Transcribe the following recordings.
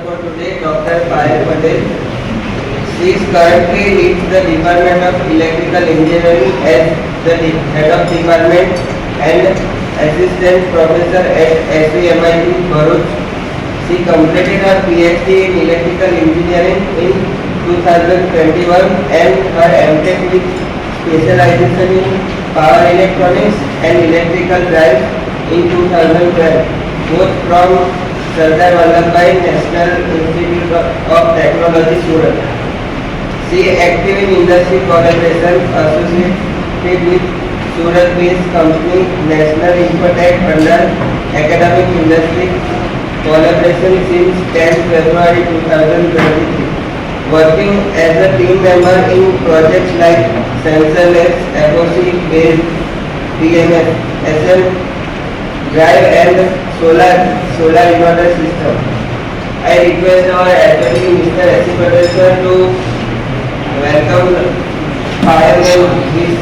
for today, Dr. Payal Patel. She is currently leads the Department of Electrical Engineering as the Head of Department and Assistant Professor at SVMIT Bharuch. She completed her PhD in Electrical Engineering in 2021 and her MTech with specialization in Power Electronics and Electrical Drives in 2012, both from Sardar Vallabhbhai National Institute of Technology, Surat. She is active in industry collaboration associated with Surat-based company National Infotech under Academic Industry Collaboration since 10 February 2023. Working as a team member in projects like Sensor Labs, FOC-based PMS, SM Drive and solar inverter system. I request our attorney Mr. S. Patel sir to welcome Payal and his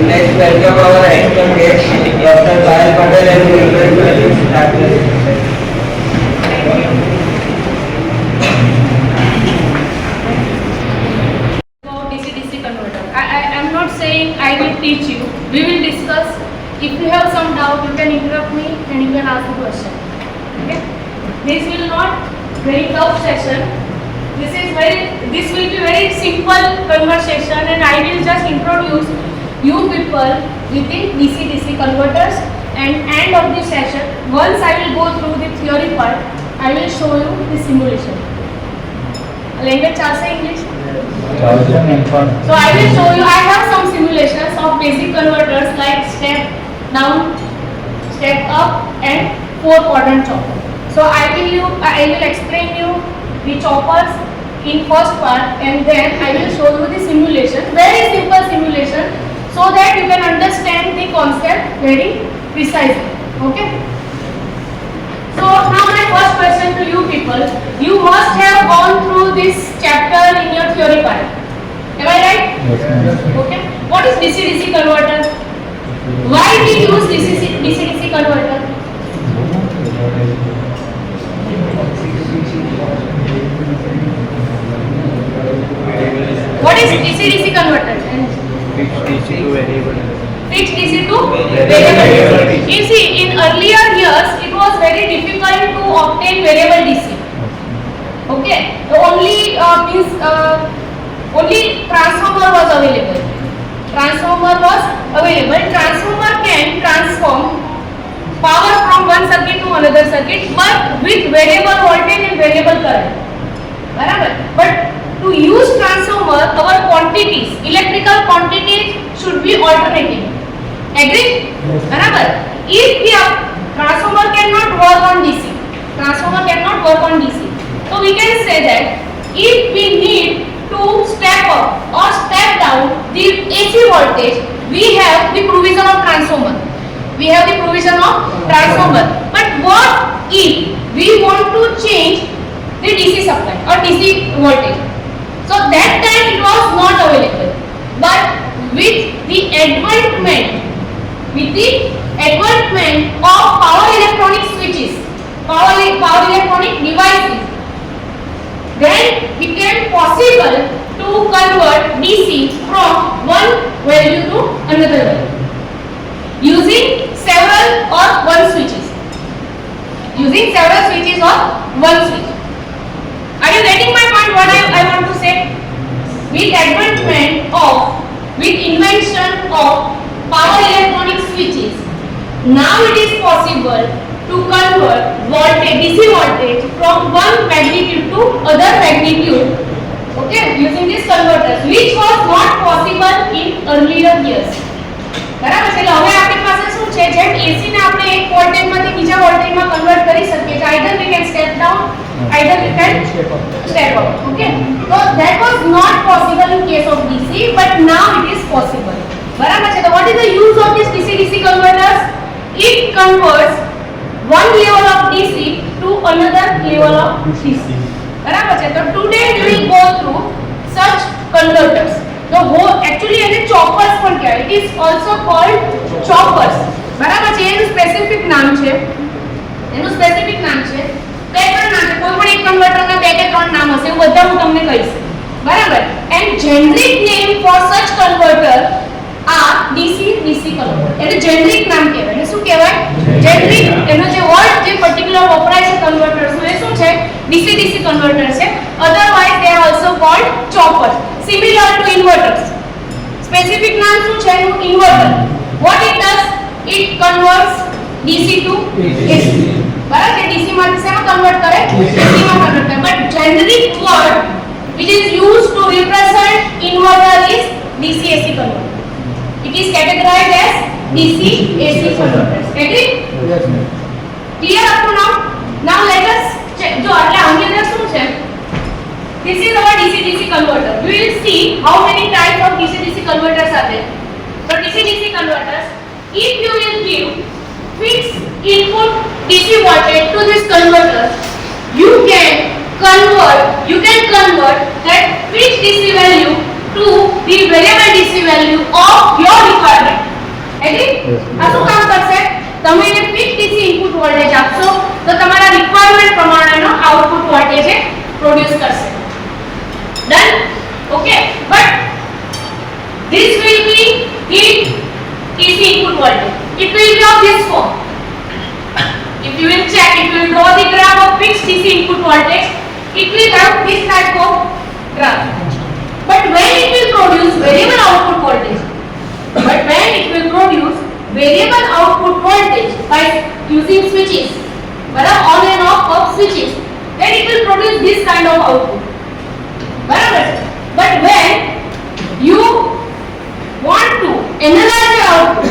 Let's welcome our expert guest, Dr. Payal Patel, and we will start the session. About DC-DC converter. I am not saying I will teach you. We will discuss. If you have some doubt, you can interrupt me and you can ask the question. Okay? This will not very tough session. This will be very simple conversation, and I will just introduce you people within DC-DC converters, and end of the session, once I will go through the theory part, I will show you the simulation. Language also English? So I will show you, I have some simulations of basic converters like step down, step up and 4-quadrant chopper. So I will explain you the choppers in first part, and then I will show you the simulation, very simple simulation, so that you can understand the concept very precisely. Okay? So now my first question to you people, you must have gone through this chapter in your theory part. Am I right? Yes. Okay. What is DC-DC converter? Why we use DC-DC converter? What is DC-DC converter? Fixed DC to variable. Fixed DC to variable DC. You see, in earlier years, it was very difficult to obtain variable DC. Okay, only transformer was available. Transformer can transform power from one circuit to another circuit, but with variable voltage and variable current. But to use transformer, our quantities, electrical quantities should be alternating. Agree? If the transformer cannot work on DC, so we can say that if we need to step up or step down the AC voltage, we have the provision of transformer. But what if we want to change the DC supply or DC voltage? So that time it was not available. But with the advancement of power electronic switches, power electronic devices, then it became possible to convert DC from one value to another value using several or one switches. Are you getting my point? What I want to say? With invention of power electronic switches, now it is possible to convert DC voltage from one magnitude to other magnitude. Okay, using these converters, which was not possible in earlier years. બરાબર છે. એટલે હવે આપણી પાસે શું છે, જેમ AC ને આપણે એક વોલ્ટેજમાંથી બીજા વોલ્ટેજમાં કન્વર્ટ કરી શકીએ છીએ. Either we can step down, either we can step up. Okay, so that was not possible in case of DC, but now it is possible. બરાબર છે. So what is the use of this DC-DC converters? It converts one level of DC to another level of DC. બરાબર છે. તો today we will go through such converters. The whole actually એને choppers પણ કહેવાય. It is also called choppers. બરાબર છે. એનું specific નામ છે. એનું સ્પેસિફિક નામ છે. બે ત્રણ નામ છે. કોઈ પણ એક કન્વર્ટરના બે કે ત્રણ નામ હશે. હું બધા હું તમને કહીશ. બરાબર. And generic name for such converter આ DC DC કન્વર્ટર. એટલે જેનરિક નામ કહેવાય. એટલે શું કહેવાય? જેનરિક. એનો જે વર્ડ જે પર્ટિક્યુલર વપરાય છે કન્વર્ટર્સ નો એ શું છે? DC DC કન્વર્ટર છે. Otherwise they are also called choppers, similar to inverters. Specific નામ શું છે એનું? Inverter. What it does? It converts DC to AC. બરાબર. DC માંથી શેમાં કન્વર્ટ કરે? AC માં કન્વર્ટ કરે. But generic word which is used to represent inverter is DC AC converter. It is categorized as DC AC converters. Agree? Yes, ma'am. Clear up to now? Now let us check. જો એટલે આની અંદર શું છે? This is our DC DC converter. We will see how many types of DC DC converters are there. For DC DC converters, if you will give fixed input DC voltage to this converter, you can convert that fixed DC value to the variable DC value of your requirement. Agree? Yes. આ શું કામ કરશે? તમે એને fix DC input voltage આપશો તો તમારા requirement પ્રમાણેનો output voltage produce કરશે. Done? Okay. But this will be the DC input voltage. It will be of this form. If you will check, if you will draw the graph of fixed DC input voltage, it will have this type of graph. But when it will produce variable output voltage, by using switches, on and off of switches, then it will produce this kind of output. But when you want to analyze the output,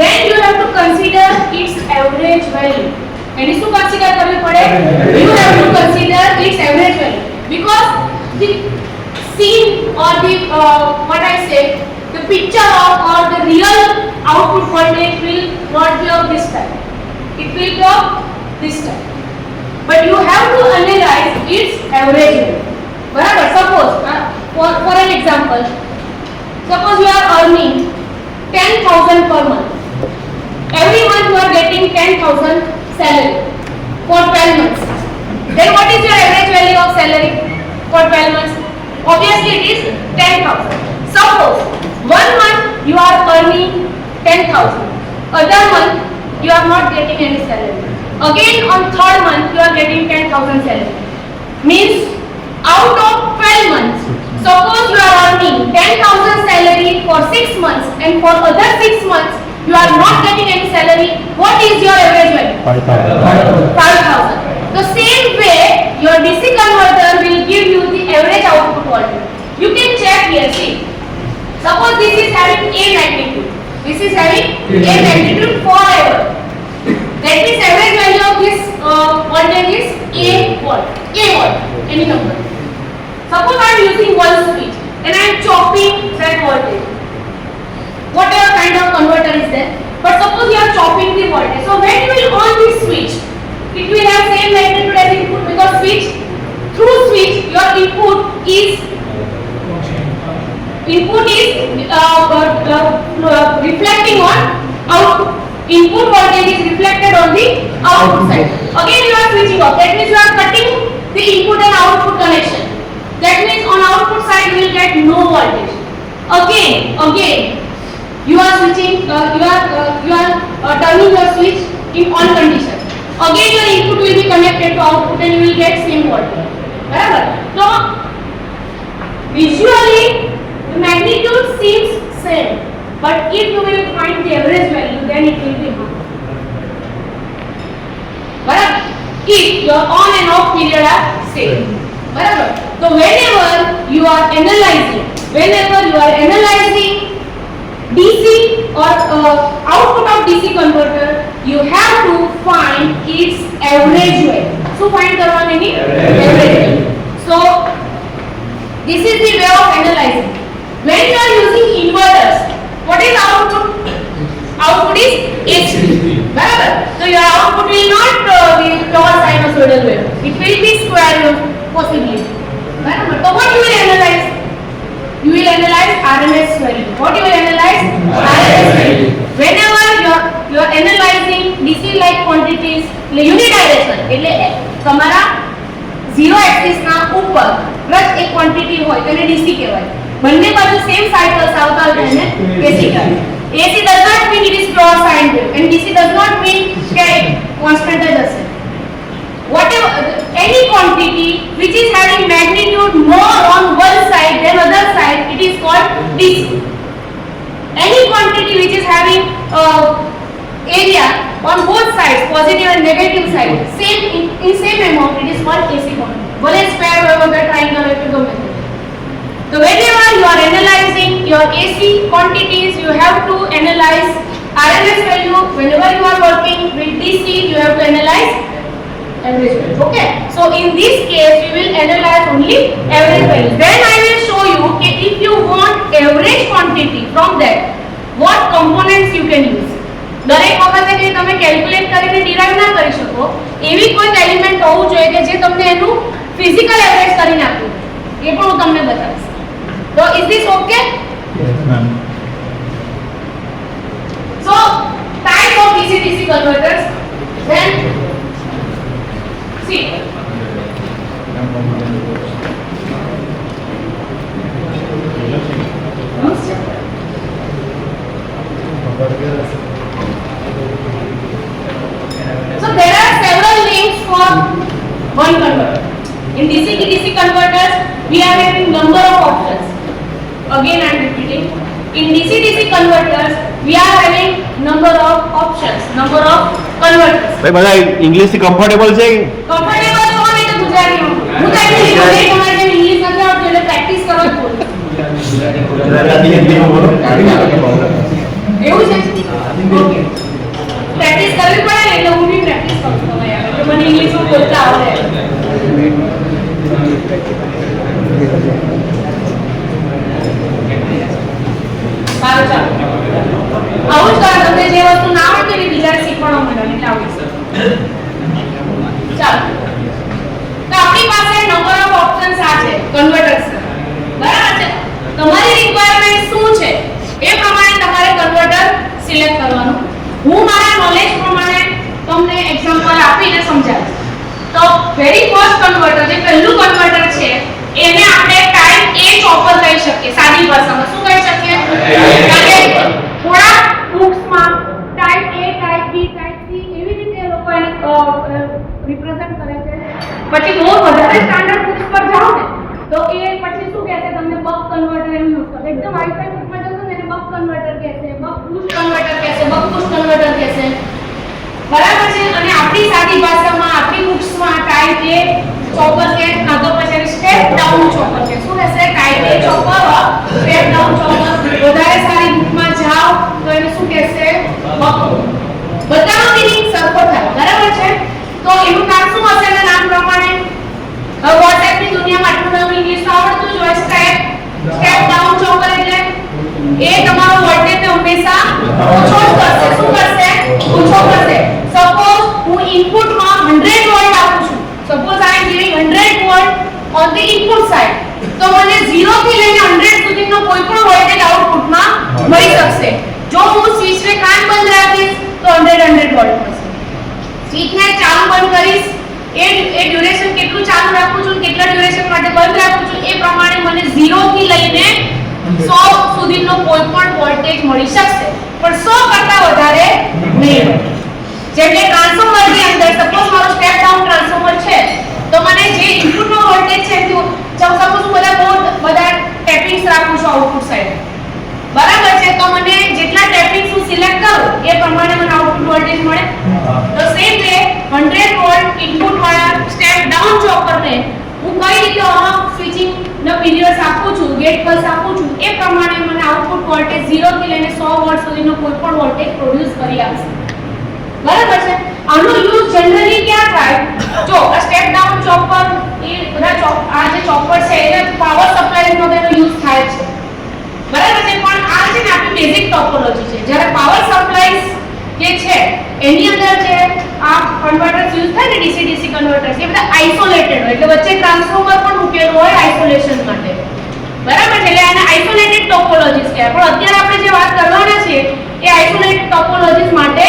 then you have to consider its average value. And is to consider karvi pade? You have to consider its average value, because the scene or the what I say, the picture of or the real output voltage will not be of this type. It will be of this type. But you have to analyze its average value. Barabar. Suppose for an example, suppose you are earning 10,000 per month. Every month you are getting 10,000 salary for 12 months. Then what is your average value of salary for 12 months? Obviously it is 10,000. Suppose one month you are earning 10,000. Other month you are not getting any salary. Again on third month you are getting 10,000 salary. Means out of 12 months, suppose you are earning 10,000 salary for 6 months and for other 6 months you are not getting any salary. What is your average value? 5,000. The same way your DC converter will give you the average output voltage. You can check here, see. Suppose this is having A magnitude. This is having A magnitude forever. That means average value of this voltage is A volt. A volt. Any number. Suppose I am using one switch and I am chopping that voltage. Whatever kind of converter is there. But suppose you are chopping the voltage. So when you will on this switch, it will have same magnitude as input, because through switch your input is reflecting on output. Input voltage is reflected on the output side. Again you are switching off. That means you are cutting the input and output connection. That means on output side you will get no voltage. Again you are switching. You are turning your switch in on condition. Again your input will be connected to output and you will get same voltage. Barabar. So visually the magnitude seems same, but if you will find the average value, then it will be wrong. Barabar. If your on and off period are same. Barabar. So whenever you are analyzing DC or output of DC converter, you have to find its average value. So find karwane ni average value. So this is the way of analyzing. When you are using inverters, what is output? Output is AC. બરાબર? So your output will not be pure sinusoidal wave. It will be square wave possibly. બરાબર? So what you will analyze? You will analyze RMS value. What you will analyze? RMS value. Whenever you are analyzing DC like quantities, unidirectional એટલે તમારા zero axis ના ઉપર plus એક quantity હોય તેને DC કહેવાય. બંને બાજુ સેમ સાયકલ્સ આવતા હોય તેને AC કહેવાય. AC does not mean it is pure sine wave and DC does not mean કે constant જ હશે. Whatever any quantity which is having magnitude more on one side than other side, it is called DC. Any quantity which is having area on both sides, positive and negative side, same in same amount, it is called AC quantity. भले square wave अगर triangle है तो गमे ते. So whenever you are analyzing your AC quantities, you have to analyze RMS value. Whenever you are working with DC, you have to analyze average value. Okay. So in this case, we will analyze only average value. Then I will show you that if you want average quantity from that, what components you can use. દરેક વખતે કે તમે calculate કરીને derive ના કરી શકો એવી કોઈ એલિમેન્ટ હોવું જોઈએ કે જે તમને એનું ફિઝિકલ એવરેજ કરીને આપ્યું એ પણ હું તમને બતાવીશ. So is this okay? Yes, ma'am. So type of DC-DC converters. Then see. So there are several names for one converter. In DC-DC converters, we are having number of options. Again I am repeating. In DC-DC converters, we are having number of options, number of converters. ભાઈ બધા English થી comfortable છે Comfortable છો ને તો ગુજરાતીમાં. હું તો actually તમારે જેમ ઇંગ્લિશ નથી આવડતું એટલે પ્રેક્ટિસ કરવા જ બોલું. એવું છે? ઓકે. પ્રેક્ટિસ કરવી પડે ને એટલે હું બી પ્રેક્ટિસ કરું છું યાર. એટલે મને ઇંગ્લિશમાં બોલતા આવડે. સારું ચાલો. આવું જ કરો તમને જે વસ્તુ ના આવડે એ બીજાને શીખવાડવા માંડો એટલે આવડશે. ચાલો. તો આપણી પાસે નંબર ઓફ ઓપ્શન્સ આ છે કન્વર્ટર્સ. બરાબર છે? તમારી રિક્વાયરમેન્ટ શું છે એ પ્રમાણે તમારે કન્વર્ટર સિલેક્ટ કરવાનું. હું મારા નોલેજ પ્રમાણે તમને એક્ઝામ્પલ આપીને સમજાવીશ. તો વેરી ફર્સ્ટ કન્વર્ટર જે પહેલું કન્વર્ટર છે એને આપણે ટાઈપ A ચોપર કહી શકીએ. સાદી ભાષામાં શું કહી શકીએ? કારણ કે થોડા બુક્સમાં type A, type B, type C એવી રીતે એ લોકો એને રિપ્રેઝન્ટ કરે છે. પછી બહુ વધારે સ્ટાન્ડર્ડ બુક્સ પર જાઓ ને તો એ પછી શું કહેશે તમને બક કન્વર્ટર એમ યુઝ કરે. એકદમ હાઈ-ફાઈ બુકમાં જશો ને એને બક કન્વર્ટર કહેશે, બક બૂસ્ટ કન્વર્ટર કહેશે, બક બૂસ્ટ કન્વર્ટર કહેશે. બરાબર છે? અને આપણી સાદી ભાષામાં આપણી બુક્સમાં ટાઈપ A ચોપર કે કાં તો પછી સ્ટેપ ડાઉન ચોપર કે શું કહેશે? Type A chopper step down chopper. વધારે સારી બુકમાં જાઓ તો એને શું કહેશે? બક. બધાનો મીનિંગ સરખો થાય. બરાબર છે? તો એનું નામ શું હશે એના નામ પ્રમાણે? હવે વોટ્સએપની દુનિયામાં આટલું બધું ઇંગ્લિશ આવડતું જ હોય. સ્ટેપ ડાઉન ચોપર એટલે એ તમારો વોલ્ટેજ હંમેશા ઓછો જ કરશે. શું કરશે? ઓછો કરશે. સપોઝ હું ઇનપુટમાં 100 વોલ્ટ આપું છું. Suppose I am giving 100 volt on the input side. તો મને 0 થી લઈને 100 સુધીનો કોઈ પણ વોલ્ટેજ આઉટપુટમાં મળી શકશે. જો હું સ્વિચને કાન બંધ રાખીશ તો 100 વોલ્ટ મળશે. સ્વિચને ચાલુ બંધ કરીશ એ ડ્યુરેશન કેટલું ચાલુ રાખું છું કેટલા ડ્યુરેશન માટે બંધ રાખું છું એ પ્રમાણે મને 0 થી લઈને 100 સુધીનો કોઈ પણ વોલ્ટેજ મળી શકશે. પણ 100 કરતા વધારે નહીં. જેમ કે ટ્રાન્સફોર્મરની અંદર સપોઝ મારો સ્ટેપ ડાઉન ટ્રાન્સફોર્મર છે તો મને જે ઇનપુટનો વોલ્ટેજ છે સપોઝ હું બધા ટેપિંગ્સ રાખું છું આઉટપુટ સાઈડ. બરાબર છે? તો મને જેટલા ટેપિંગ્સ હું સિલેક્ટ કરું એ પ્રમાણે મને આઉટપુટ વોલ્ટેજ મળે. તો સેમ વે 100 વોલ્ટ ઇનપુટ વાળા સ્ટેપ ડાઉન ચોપરને હું કઈ રીતે ઓન ઓફ સ્વિચિંગ નો પીરિયડ્સ આપું છું, ગેટ પલ્સ આપું છું એ પ્રમાણે મને આઉટપુટ વોલ્ટેજ 0 થી લઈને 100 વોલ્ટ સુધીનો કોઈ પણ વોલ્ટેજ પ્રોડ્યુસ કરી આપશે. બરાબર છે? આનો યુઝ જનરલી ક્યાં થાય? જો આ સ્ટેપ ડાઉન ચોપર એ બધા આ જે ચોપર છે એને પાવર સપ્લાયમાં તેનો યુઝ થાય છે. બરાબર છે? પણ આ છે ને આપણી બેઝિક ટોપોલોજી છે. જ્યારે પાવર સપ્લાયસ જે છે એની અંદર જે આ કન્વર્ટર્સ યુઝ થાય ને ડીસી ડીસી કન્વર્ટર્સ એ બધા આઇસોલેટેડ હોય, એટલે વચ્ચે ટ્રાન્સફોર્મર પણ મૂકેલું હોય આઇસોલેશન માટે, બરાબર છે? એટલે આને આઇસોલેટેડ ટોપોલોજીસ કહેવાય. પણ અત્યારે આપણે જે વાત કરવાના છીએ એ આઇસોલેટેડ ટોપોલોજીસ માટે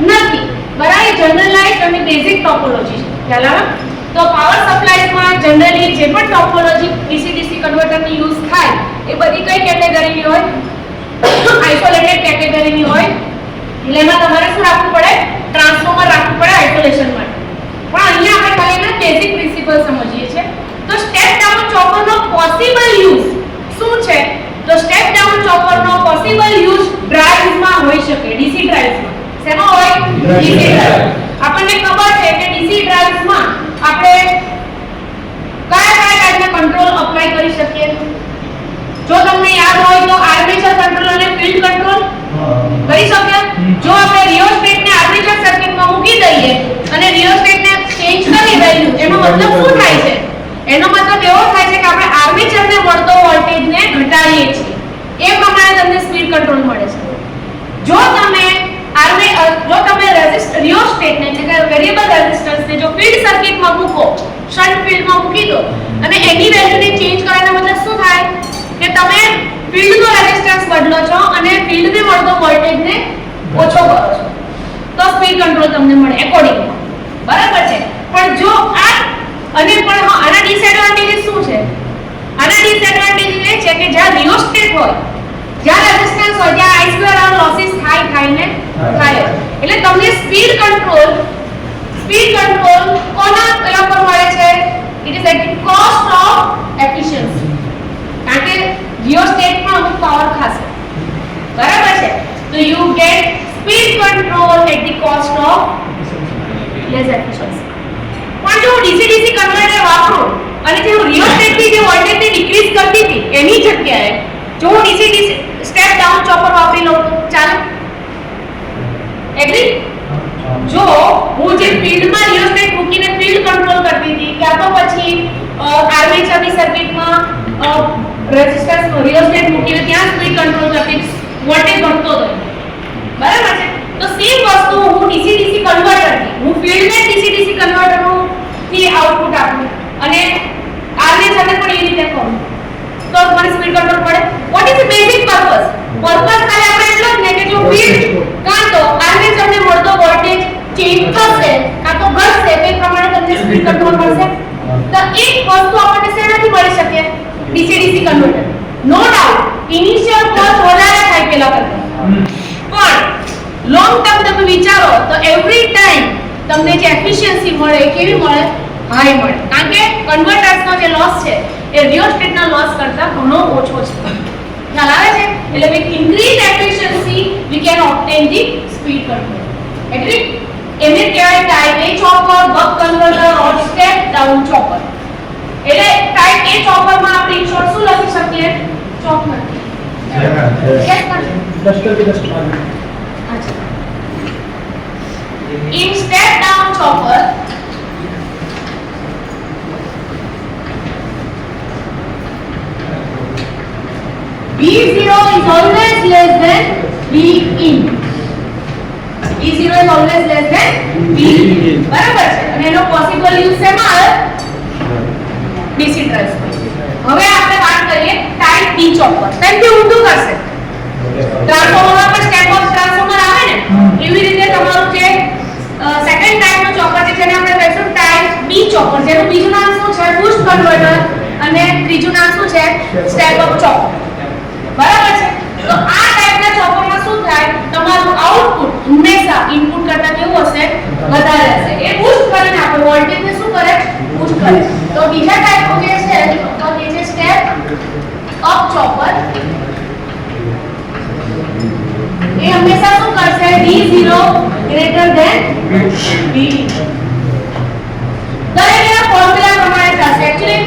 નથી, બરાબર? જનરલાઇઝ્ડ અને બેઝિક ટોપોલોજી છે. ખ્યાલ આવે? તો પાવર સપ્લાયમાં જનરલી જે પણ ટોપોલોજી ડીસી ડીસી કન્વર્ટરની યુઝ થાય એ બધી કઈ કેટેગરીની હોય? આઇસોલેટેડ કેટેગરીની હોય. એટલે એમાં તમારે શું રાખવું પડે? ટ્રાન્સફોર્મર રાખવું પડે આઇસોલેશન માટે. પણ અહીંયા આપણે ખાલી એના બેઝિક પ્રિન્સિપલ સમજીએ છીએ. તો સ્ટેપ ડાઉન ચોપરનો પોસિબલ યુઝ શું છે? તો સ્ટેપ ડાઉન ચોપરનો પોસિબલ યુઝ ડ્રાઇવ્સમાં હોઈ શકે, ડીસી ડ્રાઇવ્સમાં. શેમાં હોય? DC drive. આપણને ખબર છે કે ડીસી ડ્રાઇવ્સમાં આપણે કયા ટાઈપના કંટ્રોલ અપ્લાય કરી શકીએ? જો તમને યાદ હોય તો આર્મેચર કંટ્રોલ અને ફીલ્ડ કંટ્રોલ કરી શકીએ. જો આપણે રિયોસ્ટેટને આર્મેચર સર્કિટમાં મૂકી દઈએ અને રિયોસ્ટેટને ચેન્જ કરી દઈએ, એનો મતલબ શું થાય છે? એનો મતલબ એવો થાય છે કે આપણે આર્મેચરને મળતો વોલ્ટેજને ઘટાડીએ છીએ. એ પ્રમાણે તમને સ્પીડ કંટ્રોલ મળે છે. જો તમે રિયોસ્ટેટને એટલે કે વેરીએબલ રેઝિસ્ટન્સને જો ફીલ્ડ સર્કિટમાં મૂકો, શન્ટ ફીલ્ડમાં મૂકી દો અને એની વેલ્યુને ચેન્જ કરવાનો મતલબ શું થાય કે તમે ફીલ્ડનો રેઝિસ્ટન્સ બદલો છો અને ફીલ્ડને મળતો વોલ્ટેજને ઓછો કરો છો, તો સ્પીડ કંટ્રોલ તમને મળે એકોર્ડિંગલી. બરાબર છે? પણ જો આના ડિસએડવાન્ટેજ શું છે? આના ડિસએડવાન્ટેજ એ છે કે જ્યાં રિયોસ્ટેટ હોય, જ્યાં રેઝિસ્ટન્સ હોય, ત્યાં I સ્ક્વેર આર લોસીસ થાય થાય. એટલે તમને સ્પીડ કંટ્રોલ કોના પેલા પર મળે છે? It is at the cost of efficiency. કારણ કે રિયોસ્ટેટમાં અમુક પાવર ખાશે, બરાબર છે? તો you get speed control at the cost of less efficiency. પણ જો ડીસી ડીસી કન્વર્ટર વાપરો અને જે રિયોસ્ટેટથી જે વોલ્ટેજને ડિક્રીઝ કરતી હતી એની જગ્યાએ જો હું DC DC step down chopper વાપરી લઉં તો ચાલે? એગ્રી? જો હું જે ફીલ્ડમાં રિયોસ્ટેટ મૂકીને ફીલ્ડ કંટ્રોલ કરતી હતી, ક્યાં તો પછી આર્મેચરની સર્કિટમાં રેઝિસ્ટન્સ રિયોસ્ટેટ મૂકીને ત્યાં સ્પીડ કંટ્રોલ કરતી, વોલ્ટેજ ઘટતો હતો, બરાબર છે? તો સેમ વસ્તુ હું ડીસી ડીસી કન્વર્ટરથી હું ફીલ્ડને ડીસી ડીસી કન્વર્ટરનું થી આઉટપુટ આપું અને આર્મેચરને પણ એ રીતે કરું તો મને સ્પીડ કંટ્રોલ પડે. What is the basic purpose? Purpose ખાલી આપણે એટલો જ ને કે જો ફીલ્ડ કાં તો આર્મેચરને મળતો વોલ્ટેજ ચેન્જ થશે કાં તો ઘટશે, તે પ્રમાણે તમને સ્પીડ કંટ્રોલ મળશે. તો એક વસ્તુ આપણને શેનાથી મળી શકે? DC DC converter. No doubt initial cost વધારે થાય પેલા કરતા, પણ લોંગ ટર્મ તમે વિચારો તો એવરી ટાઈમ તમને જે એફિશિયન્સી મળે કેવી મળે? હાઈ મળે. કારણ કે કન્વર્ટર્સનો જે લોસ છે એ રિયોસ્ટેટના લોસ કરતા ઘણો ઓછો છે. ખ્યાલ આવે છે? એટલે with increase efficiency we can obtain the speed control. Agree? એને કહેવાય type A chopper, buck converter or step down chopper. એટલે ટાઈપ A ચોપરમાં આપણે ઇન શોર્ટ શું લખી શકીએ? ચોક નથી. In step down chopper, B0 is always less than Bin. B0 is always less than Bin. બરાબર છે? અને એનો પોસિબલ યુઝ શેમાં આવે? DC drives. હવે આપણે વાત કરીએ ટાઈપ B ચોપર. ટાઈપ ઊંધું કરશે. ટ્રાન્સફોર્મર પર સ્ટેપ અપ ટ્રાન્સફોર્મર આવે ને એવી રીતે તમારું જે સેકન્ડ ટાઈપનો ચોપર છે જેને આપણે કહીશું ટાઈપ બી ચોપર, જેનું બીજું નામ શું છે? બૂસ્ટ કન્વર્ટર, અને ત્રીજું નામ શું છે? Step up chopper. બરાબર છે? તો આ ટાઈપના ચોપરમાં શું થાય? તમારું આઉટપુટ હંમેશા ઇનપુટ કરતા કેવું હશે? વધારે હશે. એ બૂસ્ટ કરીને આપણે વોલ્ટેજને શું કરે? બૂસ્ટ કરે. તો બીજા ટાઈપનો જે છે તો તે છે સ્ટેપ અપ ચોપર. એ હંમેશા શું કરશે? D0 greater than B. દરેકના ફોર્મ્યુલા પ્રમાણે થશે. એક્ચ્યુઅલી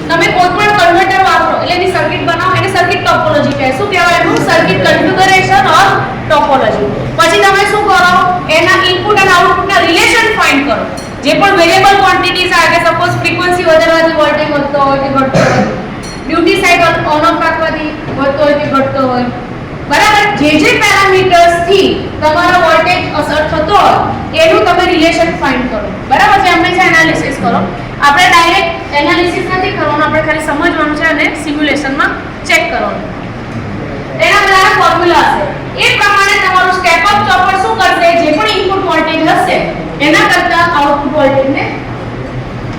તમે કોઈ પણ કન્વર્ટર વાપરો એટલે એની સર્કિટ બનાવો, એને સર્કિટ ટોપોલોજી કહે. શું કહેવાય એનું? સર્કિટ કન્ફિગરેશન ઓર ટોપોલોજી. પછી તમે શું કરો? એના ઇનપુટ અને આઉટપુટના રિલેશન ફાઇન્ડ કરો. જે પણ વેરિયેબલ ક્વોન્ટિટીઝ આવે, સપોઝ ફ્રીક્વન્સી વધારવાથી વોલ્ટેજ વધતો હોય કે ઘટતો હોય, ડ્યુટી સાયકલ ઓન ઓફ રાખવાથી વધતો હોય કે ઘટતો હોય, બરાબર? જે પેરામીટર્સ થી તમારો વોલ્ટેજ અસર થતો હોય એનું તમે રિલેશન ફાઇન્ડ કરો. બરાબર છે? હંમેશા એનાલિસિસ કરો. આપણે ડાયરેક્ટ એનાલિસિસ નથી કરવાનું, આપણે ખાલી સમજવાનું છે અને સિમ્યુલેશનમાં ચેક કરવાનું. એના બધા ફોર્મ્યુલા છે. એ પ્રમાણે તમારું સ્ટેપ અપ ચોપર શું કરશે? જે પણ ઇનપુટ વોલ્ટેજ હશે એના કરતા આઉટપુટ વોલ્ટેજને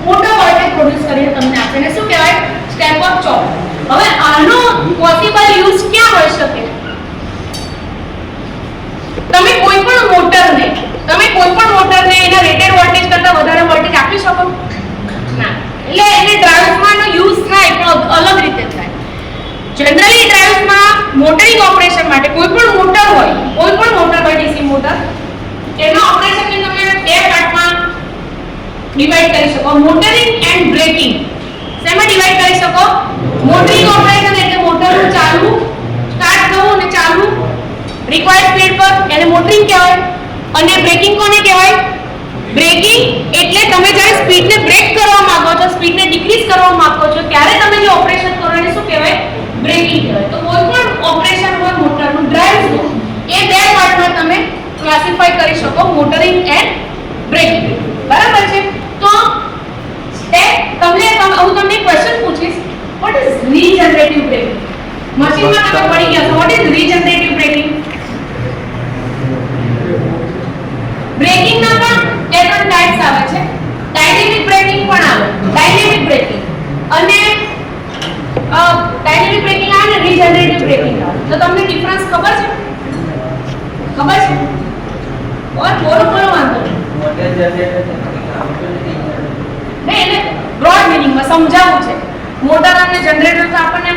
મોટો વોલ્ટેજ પ્રોડ્યુસ કરીને તમને આપે. એને શું કહેવાય? Step up chopper. હવે આનો પોસિબલ યુઝ ક્યાં હોઈ શકે? તમે કોઈ પણ મોટરને એના રેટેડ વોલ્ટેજ કરતા વધારે વોલ્ટેજ આપી શકો ના. એટલે એને ડ્રાઇવ્સમાંનો યુઝ થાય પણ અલગ રીતે થાય. જનરલી ડ્રાઇવ્સમાં મોટરિંગ ઓપરેશન માટે કોઈ પણ મોટર હોય ડીસી મોટર, એના ઓપરેશનને તમે બે પાર્ટમાં ડિવાઇડ કરી શકો. Motoring and braking. શેમાં ડિવાઇડ કરી શકો? મોટરિંગ ઓપરેશન એટલે મોટરનું ચાલુ, સ્ટાર્ટ થવું અને ચાલુ રિક્વાયર્ડ સ્પીડ પર, એને મોટરિંગ કહેવાય. અને બ્રેકિંગ કોને કહેવાય? બ્રેકિંગ એટલે તમે જ્યારે સ્પીડને બ્રેક કરવા માંગો છો, સ્પીડને ડિક્રીઝ કરવા માંગો છો ત્યારે તમે જે ઓપરેશન કરો એને શું કહેવાય? બ્રેકિંગ કહેવાય. તો કોઈ પણ ઓપરેશન હોય મોટરનું, ડ્રાઇવ્સનું, એ બે પાર્ટમાં તમે ક્લાસિફાઈ કરી શકો, મોટરિંગ એન્ડ બ્રેકિંગ. બરાબર છે? તો હું તમને ક્વેશ્ચન પૂછીશ, વોટ ઇઝ રીજનરેટિવ બ્રેકિંગ? મશીનમાં તમે પડી ગયા છો, વોટ ઇઝ રીજનરેટિવ બ્રેકિંગ? બ્રેકિંગના પણ બે ત્રણ ટાઇપ્સ આવે છે. ડાયનેમિક બ્રેકિંગ પણ આવે. ડાયનેમિક બ્રેકિંગ અને ડાયનેમિક બ્રેકિંગ આવે ને રીજનરેટિવ બ્રેકિંગ આવે. તો તમને ડિફરન્સ ખબર છે? ખબર છે? બોલો વાંધો નહીં. વોલ્ટેજ જનરેટર નહીં, એટલે બ્રોડ મીનિંગમાં સમજાવવું છે. મોટર અને જનરેટર તો આપણને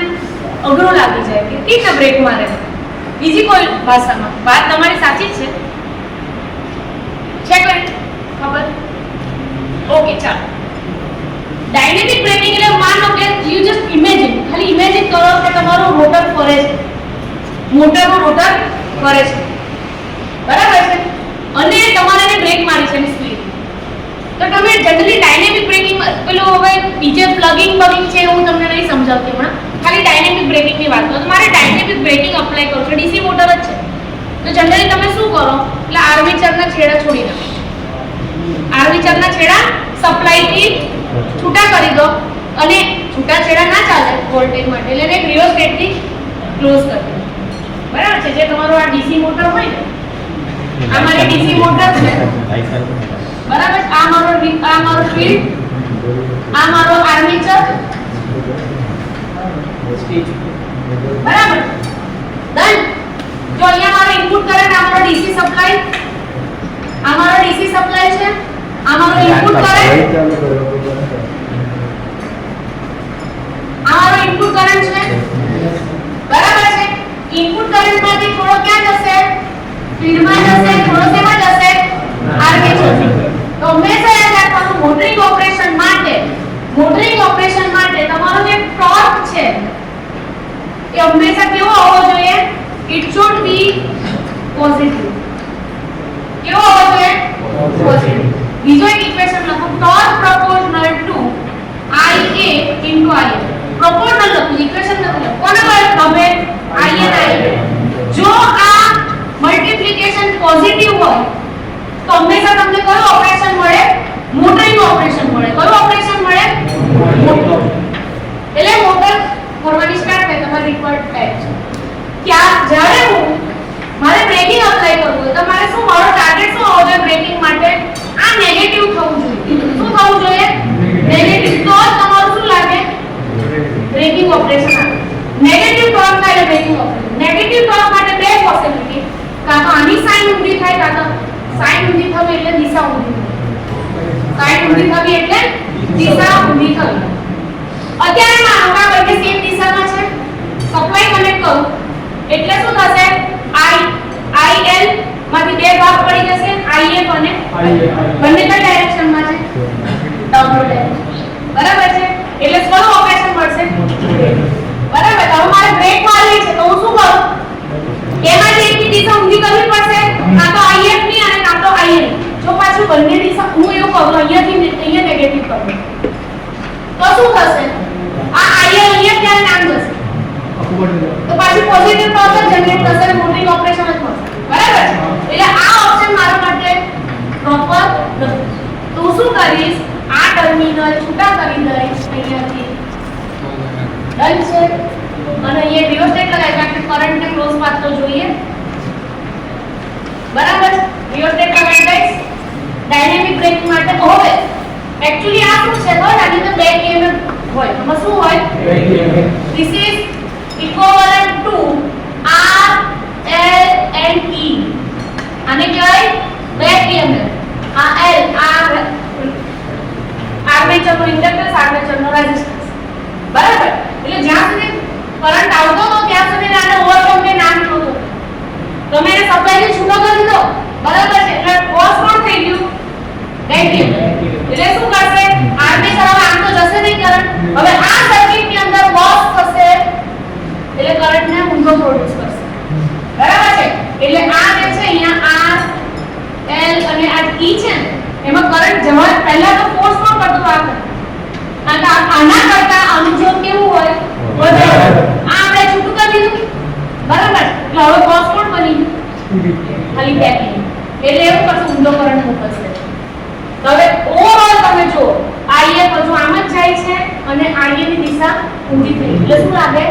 અઘરું લાગી જાય કે કેવી રીતે બ્રેક મારે. બીજી કોઈ ભાષામાં વાત તમારી સાચી જ છે કોઈ ખબર? ઓકે, ચાલો. ડાયનેમિક બ્રેકિંગ એટલે માનો કે યુ જસ્ટ ઇમેજિન, ખાલી ઇમેજિન કરો કે તમારું રોટર ફરે છે, મોટરનું રોટર ફરે છે, બરાબર છે? અને તમારે એને બ્રેક મારી છે એની સ્પીડ. તો તમે જનરલી ડાયનેમિક બ્રેકિંગ પેલું હવે બીજે પ્લગિંગ છે હું તમને નહીં સમજાવતી હમણાં, ખાલી ડાયનેમિક બ્રેકિંગની વાત કરો. તમારે ડાયનેમિક બ્રેકિંગ અપ્લાય કરો છો, ડીસી મોટર જ છે. તો જનરલી તમે શું કરો? એટલે આર્મેચરના છેડા છોડી દો. આર્મેચરના છેડા સપ્લાયથી છૂટા કરી દો અને છૂટા છેડા ના ચાલે વોલ્ટેજ માટે એટલે એને રિયોસ્ટેટથી ક્લોઝ કરી દો. બરાબર છે? જે તમારું આ ડીસી મોટર હોય ને, આ મારી ડીસી મોટર છે, બરાબર? આ મારો ફીલ્ડ, આ મારો આર્મેચર, બરાબર? ડન. જો અહીંયા મારો ઇનપુટ કરંટ, આ મારો ડીસી સપ્લાય, આ મારો ડીસી સપ્લાય છે, આ મારો ઇનપુટ કરંટ, આ મારો ઇનપુટ કરંટ છે, બરાબર છે? ઇનપુટ કરંટમાંથી થોડો ક્યાં જશે? ફીલ્ડમાં જશે. થોડો શેમાં જશે? આર્મેચર. તો હંમેશા યાદ રાખવાનું, મોટરિંગ ઓપરેશન માટે તમારો જે ટોર્ક છે એ હંમેશા કેવો હોવો જોઈએ? It should B positive. કેવો હોવો જોઈએ? પોઝિટિવ. બીજો એક ઇક્વેશન લખો, torque proportional two IA into IL. Proportional લખો, ઇક્વેશન નથી. કોને ગમે? IA ને IL. જો આ મલ્ટીપ્લિકેશન પોઝિટિવ હોય તો હંમેશા તમને કયું ઓપરેશન મળે? મોટરિંગ ઓપરેશન મળે. કયું ઓપરેશન મળે? મોટર. એટલે મોટર ફરવાની સ્ટાર્ટ થાય, તમારી રિક્વાયર્ડ ટાઈપ છે. જ્યારે મારે બ્રેકિંગ અપ્લાય કરવું હોય તો મારે શું, મારો ટાર્ગેટ શું હોવો જોઈએ બ્રેકિંગ માટે? આ નેગેટિવ થવું જોઈએ. શું થવું જોઈએ? નેગેટિવ. તો જ તમારું શું લાગે? બ્રેકિંગ ઓપરેશન આવે. નેગેટિવ ટોર્ક થાય એટલે બ્રેકિંગ ઓપરેશન. નેગેટિવ ટોર્ક માટે બે પોસિબિલિટી, કાં તો આની સાઈન ઊંધી થાય, કાં તો સાઈન ઊંધી થવી એટલે દિશા ઊંધી. સાઈન ઊંધી થવી એટલે દિશા ઊંધી થવી. અત્યારે માનો કે બંને સેમ દિશામાં છે, સપ્લાય કનેક્ટ કરું એટલે શું થશે? IL માંથી બે ભાગ પડી જશે, IF અને બંને કઈ ડાયરેક્શનમાં છે? Downward direction. બરાબર છે? એટલે સ્લો ઓપરેશન મળશે. બરાબર? હવે મારે બ્રેક મારવી છે તો હું શું કરું? એમાંથી એકની દિશા ઊંધી કરવી પડશે, કાં તો IF ની અને કાં તો IL. જો પાછું બંને દિશા હું એવું કરું અહીંયાથી અહીંયા નેગેટિવ કરું તો શું થશે? આ IL અહીંયા ક્યાં નામ જશે? તો પાછી પોઝિટિવ પાવર જનરેટ થશે, મોટરિંગ ઓપરેશન જ થશે, બરાબર છે? એટલે આ ઓપ્શન મારા માટે પ્રોપર નથી. તો હું શું કરીશ, આ ટર્મિનલ છૂટા કરી દઈશ અહીંયાથી, ડન છે. અને અહીંયા રિયોસ્ટેટ લગાવી, કારણ કે કરંટને ક્લોઝ પાથ તો જોઈએ, બરાબર? રિયોસ્ટેટ લગાવી દઈશ ડાયનેમિક બ્રેકિંગ માટે. હવે એક્ચ્યુઅલી આ શું છે, તો આની તો બેક EMF હોય, તો શું હોય, this is equivalent to R L and E. આને કહેવાય બેક EMF. આ L આર્મેચરનો ઇન્ડક્ટન્સ, આર્મેચરનો રેઝિસ્ટન્સ, બરાબર? એટલે જ્યાં સુધી કરંટ આવતો હતો ત્યાં સુધી આને ઓવરકમ કે નામ નહોતું. તમે એને સપ્લાયથી છૂટો કરી દો, બરાબર છે? એટલે કોસ કોણ થઈ ગયું, બેક EMF. એટલે શું કરશે, આર્મેચર હવે આમ તો જશે નહીં કરંટ, હવે આ સર્કિટની અંદર કોસ થશે, એટલે કરંટને ઊંધો પ્રોડ્યુસ કરશે, બરાબર છે? એટલે આ જે છે અહીંયા R L અને આ E છે ને, એમાં કરંટ જવા પહેલા તો ફોર્સ કોણ કરતું આ આના કરતા આનું જો કેવું હોય વધારે, આ આપણે છૂટું કરી દીધું, બરાબર? એટલે હવે કોસ કોણ બની ખાલી બેક EMF. એટલે એવું કરશું, ઊંધો કરંટ મોકલશે. તો હવે ઓવરઓલ તમે જો IF હજુ આમ જ જાય છે અને IA ની દિશા ઊંધી થઈ, એટલે શું લાગે,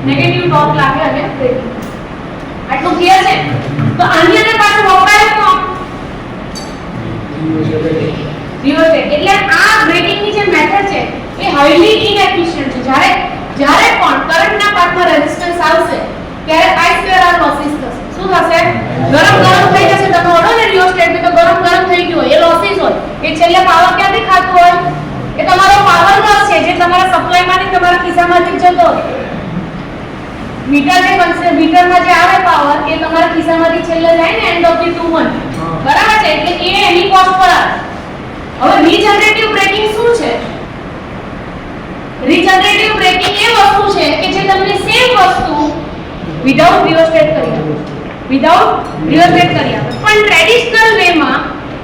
નેગેટિવ ટોર્ક લાગે અને બ્રેકિંગ. આટલું ક્લિયર છે? તો આની અંદર પાછું વપરાય કોણ, રિયોસ્ટેટ. એટલે આ બ્રેકિંગની જે મેથડ છે એ હાઈલી ઇનએફિશિયન્ટ છે. જ્યારે પણ કરંટના પાથમાં રેઝિસ્ટન્સ આવશે ત્યારે I2R લોસીસ થશે. શું થશે, ગરમ થઈ જશે. તમે ઓળો ને રિયોસ્ટેટ તો ગરમ થઈ ગયો, એ લોસીસ હોય. એ છેલ્લે પાવર ક્યાંથી ખાતું હોય, એ તમારો પાવર લોસ છે, જે તમારા સપ્લાયમાંથી તમારા ખિસ્સામાંથી જતો હોય. મીટર જે બનશે, મીટરમાં જે આવે પાવર એ તમારા ખિસ્સામાંથી છેલ્લે જાય ને એન્ડ ઓફ ધી 2 1, બરાબર છે? એટલે એ એની કોસ્ટ પર આવે. હવે રીજનરેટિવ બ્રેકિંગ શું છે, રીજનરેટિવ બ્રેકિંગ એ વસ્તુ છે કે જે તમને સેમ વસ્તુ વિધાઉટ રિયોસ્ટેટ કરી આપે, પણ ટ્રેડિશનલ વેમાં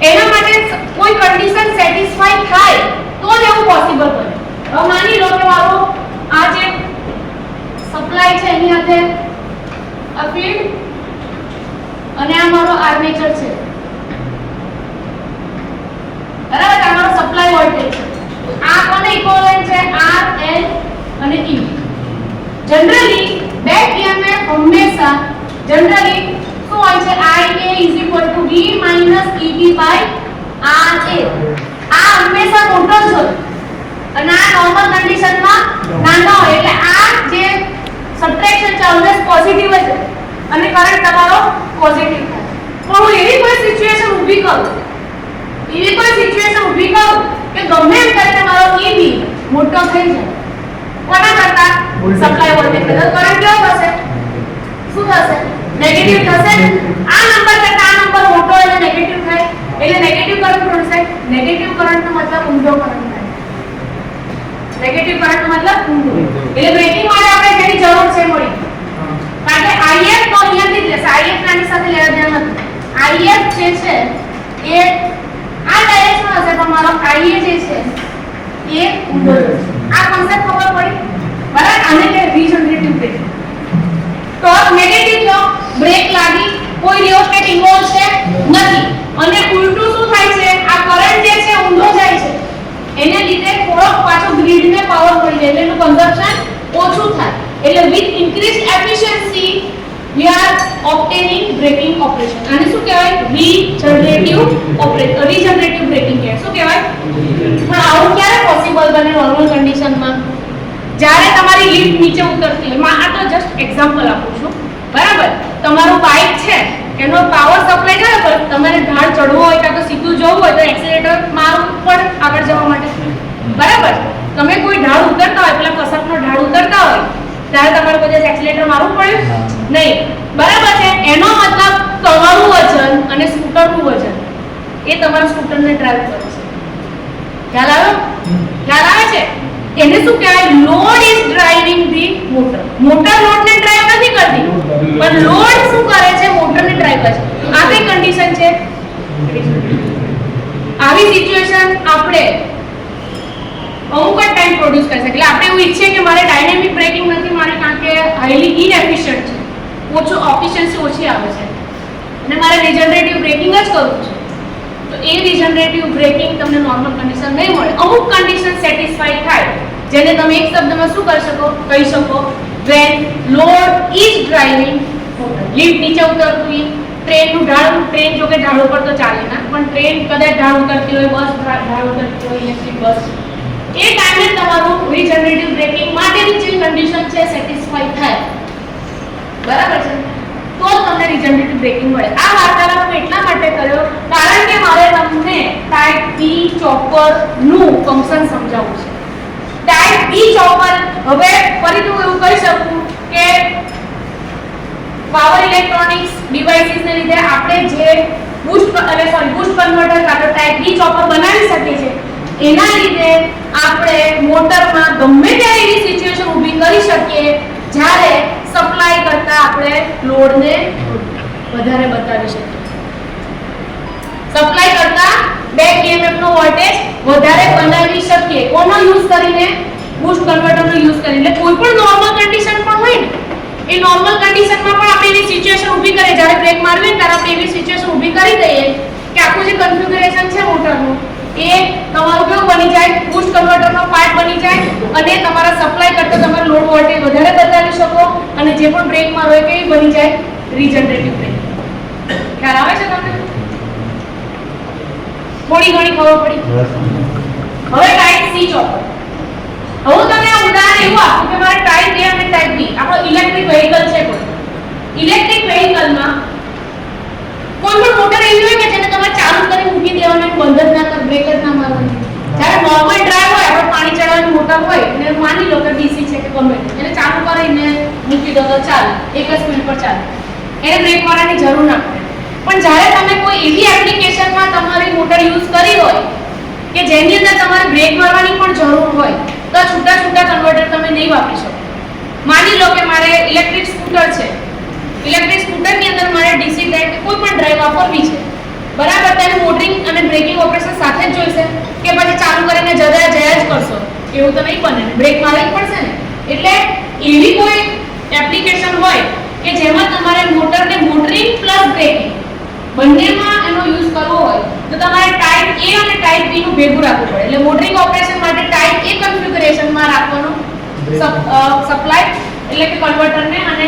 એના માટે કોઈ કન્ડિશન સેટિસ્ફાઈ થાય તો જ એવું પોસિબલ બને. હવે માની લો કે મારો આ જે સપ્લાય છે એની સાથે આ ફીલ્ડ અને આ મારો આર્મેચર છે, બરાબર? આ મારો સપ્લાય વોલ્ટેજ છે. આ કોને ઇક્વિવેલન્ટ છે, R L અને E. જનરલી બેક EMF હંમેશા જનરલી શું હોય છે, IA V EB RA. આ હંમેશા મોટો જ હોય અને આ નોર્મલ કન્ડિશનમાં નાનો હોય. એટલે આ જે સબટ્રેક્શન છે ઓલવેઝ પોઝિટિવ જ છે અને કરંટ તમારો પોઝિટિવ થાય. પણ હું એવી કોઈ સિચ્યુએશન ઊભી કરું કે ગમે એમ કરીને મારો EB મોટો થઈ જાય, કોના કરતા, સપ્લાય વોલ્ટેજ કરતા. કરંટ કેવો થશે, શું થશે, નેગેટિવ થશે. આ નંબર કરતા આ નંબર મોટો એટલે નેગેટિવ થાય, એટલે નેગેટિવ કરંટ પ્રોડ્યુસ. નેગેટિવ કરંટનો મતલબ ઊંધો કરંટ થાય. નેગેટિવ કરંટનો મતલબ ઊંધો. એટલે બ્રેકિંગ માટે આપણે જેની જરૂર છે મળી, કારણ કે IF તો અહીંયાથી જ લેશે, IF નાની સાથે લેવા દેવા નથી. IF જે છે એ આ ડાયરેક્શન હશે, પણ મારો IA જે છે એ ઊંધો છે. આ કોન્સેપ્ટ ખબર પડી, બરાબર? આને કે રીજનરેટિવ બ્રેકિંગ. તો નેગેટિવ જો બ્રેક લાગી, કોઈ રિયોસ્ટેટ ઇન્વોલ્વ છે નથી, અને ઉલટું શું થાય છે, આ કરંટ જે છે ઊંધો જાય છે, એને લીધે થોડોક પાછો ગ્રીડને પાવર મળી જાય, એટલે એનું કન્ઝમ્પશન ઓછું થાય. એટલે with increased efficiency we are obtaining braking operation. આને શું કહેવાય, રીજનરેટિવ બ્રેકિંગ કહેવાય. શું કહેવાય? પણ આવું ક્યારે પોસિબલ બને નોર્મલ કન્ડિશનમાં, જ્યારે તમારી લિફ્ટ નીચે ઉતરતી હોય. આ તો જસ્ટ એક્ઝામ્પલ આપું છું, બરાબર? તમારું બાઇક છે, એનો પાવર સપ્લાય કરે, પણ તમારે ઢાળ ચડવું હોય કાં તો સીધું જવું હોય તો એક્સિલેટર મારવું પડે આગળ જવા માટે, બરાબર? તમે કોઈ ઢાળ ઉતરતા હોય, પેલા કસકનો ઢાળ ઉતરતા હોય ત્યારે તમારે કોઈ એક્સિલેટર મારવું પડે નહીં, બરાબર છે? એનો મતલબ તમારું વજન અને સ્કૂટરનું વજન એ તમારા સ્કૂટરને ડ્રાઈવ કરે છે. ખ્યાલ આવે છે? એને શું કહેવાય, load is driving the motor. Motor લોડને ડ્રાઈવ નથી કરતી, પણ લોડ શું કરે છે, મોટરને ડ્રાઈવ કરે છે. આ કઈ કન્ડિશન છે? આવી સિચ્યુએશન આપણે અમુક જ ટાઈમ પ્રોડ્યુસ કરી શકે. એટલે આપણે એવું ઈચ્છીએ કે મારે ડાયનેમિક બ્રેકિંગ નથી, મારે કારણ કે હાઈલી ઇનએફિશિયન્ટ છે, એફિશિયન્સી ઓછી આવે છે અને મારે રિજનરેટિવ બ્રેકિંગ જ કરવું છે, તો એ રિજનરેટિવ બ્રેકિંગ તમને નોર્મલ કન્ડિશન નહીં મળે. અમુક કન્ડિશન સેટિસ્ફાઈ થાય જેને તમે એક શબ્દમાં શું કહી શકો when load is driving motor. Lift નીચે ઉતરતી, ટ્રેનનું ઢાળ, ટ્રેન જો કે ઢાળ ઉપર તો ચાલે ના, પણ ટ્રેન કદાચ ઢાળ ઉતરતી હોય, બસ ઢાળ ઉતરતી હોય, ઇલેક્ટ્રિક બસ, એ ટાઈમે તમારું રિજનરેટિવ બ્રેકિંગ માટેની જે કન્ડિશન છે સેટિસ્ફાઈ થાય, બરાબર છે, તો તમને રિજનરેટિવ બ્રેકિંગ મળે. આ વાર્તાલાપ હું એટલા માટે કર્યો કારણ કે મારે તમને ટાઈપ બી ચોપર નું ફંક્શન સમજાવવું છે. ટાઈપ બી ચોપર, હવે ફરીથી હું એવું કહી શકું કે પાવર ઇલેક્ટ્રોનિક્સ ડિવાઇસીસ ને લીધે આપણે જે બૂસ્ટ કન્વર્ટર કાં તો ટાઈપ બી ચોપર બનાવી શકીએ છીએ, એના લીધે આપણે મોટરમાં ગમે ત્યારે એવી સિચ્યુએશન ઊભી કરી શકીએ જ્યારે સપ્લાય કરતા આપણે લોડને વધારે બતાવી શકીએ. સપ્લાય કરતા બેક EMF નો વોલ્ટેજ વધારે બનાવી શકીએ. કોનો યુઝ કરીને? બૂસ્ટ કન્વર્ટરનો યુઝ કરીને. એટલે કોઈ પણ નોર્મલ કન્ડિશન પણ હોય ને, એ નોર્મલ કન્ડિશનમાં પણ આપણે એવી સિચ્યુએશન ઊભી કરીએ, જ્યારે બ્રેક મારવી ત્યારે આપણે એવી સિચ્યુએશન ઊભી કરી દઈએ કે આખું જે કન્ફિગ્યુરેશન છે મોટરનું એ તમારું કેવું બની જાય, બૂસ્ટ કન્વર્ટરનો પાર્ટ બની જાય અને તમારા સપ્લાય કરતા તમારો લોડ વોલ્ટેજ વધારે બતાવી શકો અને જે પણ બ્રેક મારો હોય કેવી બની જાય, રિજનરેટિવ બ્રેક. ખ્યાલ આવે છે તમને? થોડી ઘણી ખબર પડી? હવે ટાઈપ સી ચોપર. હવે તમને આ ઉદાહરણ એવું આપું કે મારે ટાઈપ એ અને ટાઈપ બી, આપણો ઇલેક્ટ્રિક વેહિકલ છે, કોઈ ઇલેક્ટ્રિક વેહિકલમાં કોઈ પણ મોટર એવી હોય કે જેને તમે ચાલુ કરી મૂકી દેવાનું, બંધ જ ના કર, બ્રેક જ ના મારવાનું. જ્યારે નોર્મલ ડ્રાઈવ હોય, આપણે પાણી ચડાવવાની મોટર હોય અને માની લો કે ડીસી છે કે ગમે તે, એને ચાલુ કરીને મૂકી દો તો ચાલે, એક જ સ્પીડ પર ચાલે, એને બ્રેક મારવાની જરૂર ના પડે. પણ જ્યારે તમે કોઈ એવી એપ્લિકેશનમાં તમારી મોટર યુઝ કરી હોય કે જેની અંદર તમારે બ્રેક મારવાની પણ જરૂર હોય, તો છૂટા કન્વર્ટર તમે નહીં વાપરી શકો. માની લો કે મારે ઇલેક્ટ્રિક સ્કૂટર છે, ઇલેક્ટ્રિક સ્કૂટરની અંદર મારે ડીસી ડ્રાઈવ કે કોઈ પણ ડ્રાઈવ વાપરવી છે, બરાબર, તેનું મોટરિંગ અને બ્રેકિંગ ઓપરેશન સાથે જ જોઈશે કે પછી ચાલુ કરીને જયા જ કરશો, એવું તો નહીં બને ને, બ્રેક મારવી જ પડશે ને. એટલે એવી કોઈ એપ્લિકેશન હોય કે જેમાં તમારે મોટરને મોટરિંગ પ્લસ બ્રેકિંગ બંનેમાં એનો યુઝ કરવો હોય તો તમારે ટાઈપ એ અને ટાઈપ બી નું ભેગું રાખવું પડે. એટલે મોટરિંગ ઓપરેશન માટે ટાઈપ એ કન્ફિગ્યુરેશનમાં રાખવાનું સપ્લાય એટલે કે કન્વર્ટરને, અને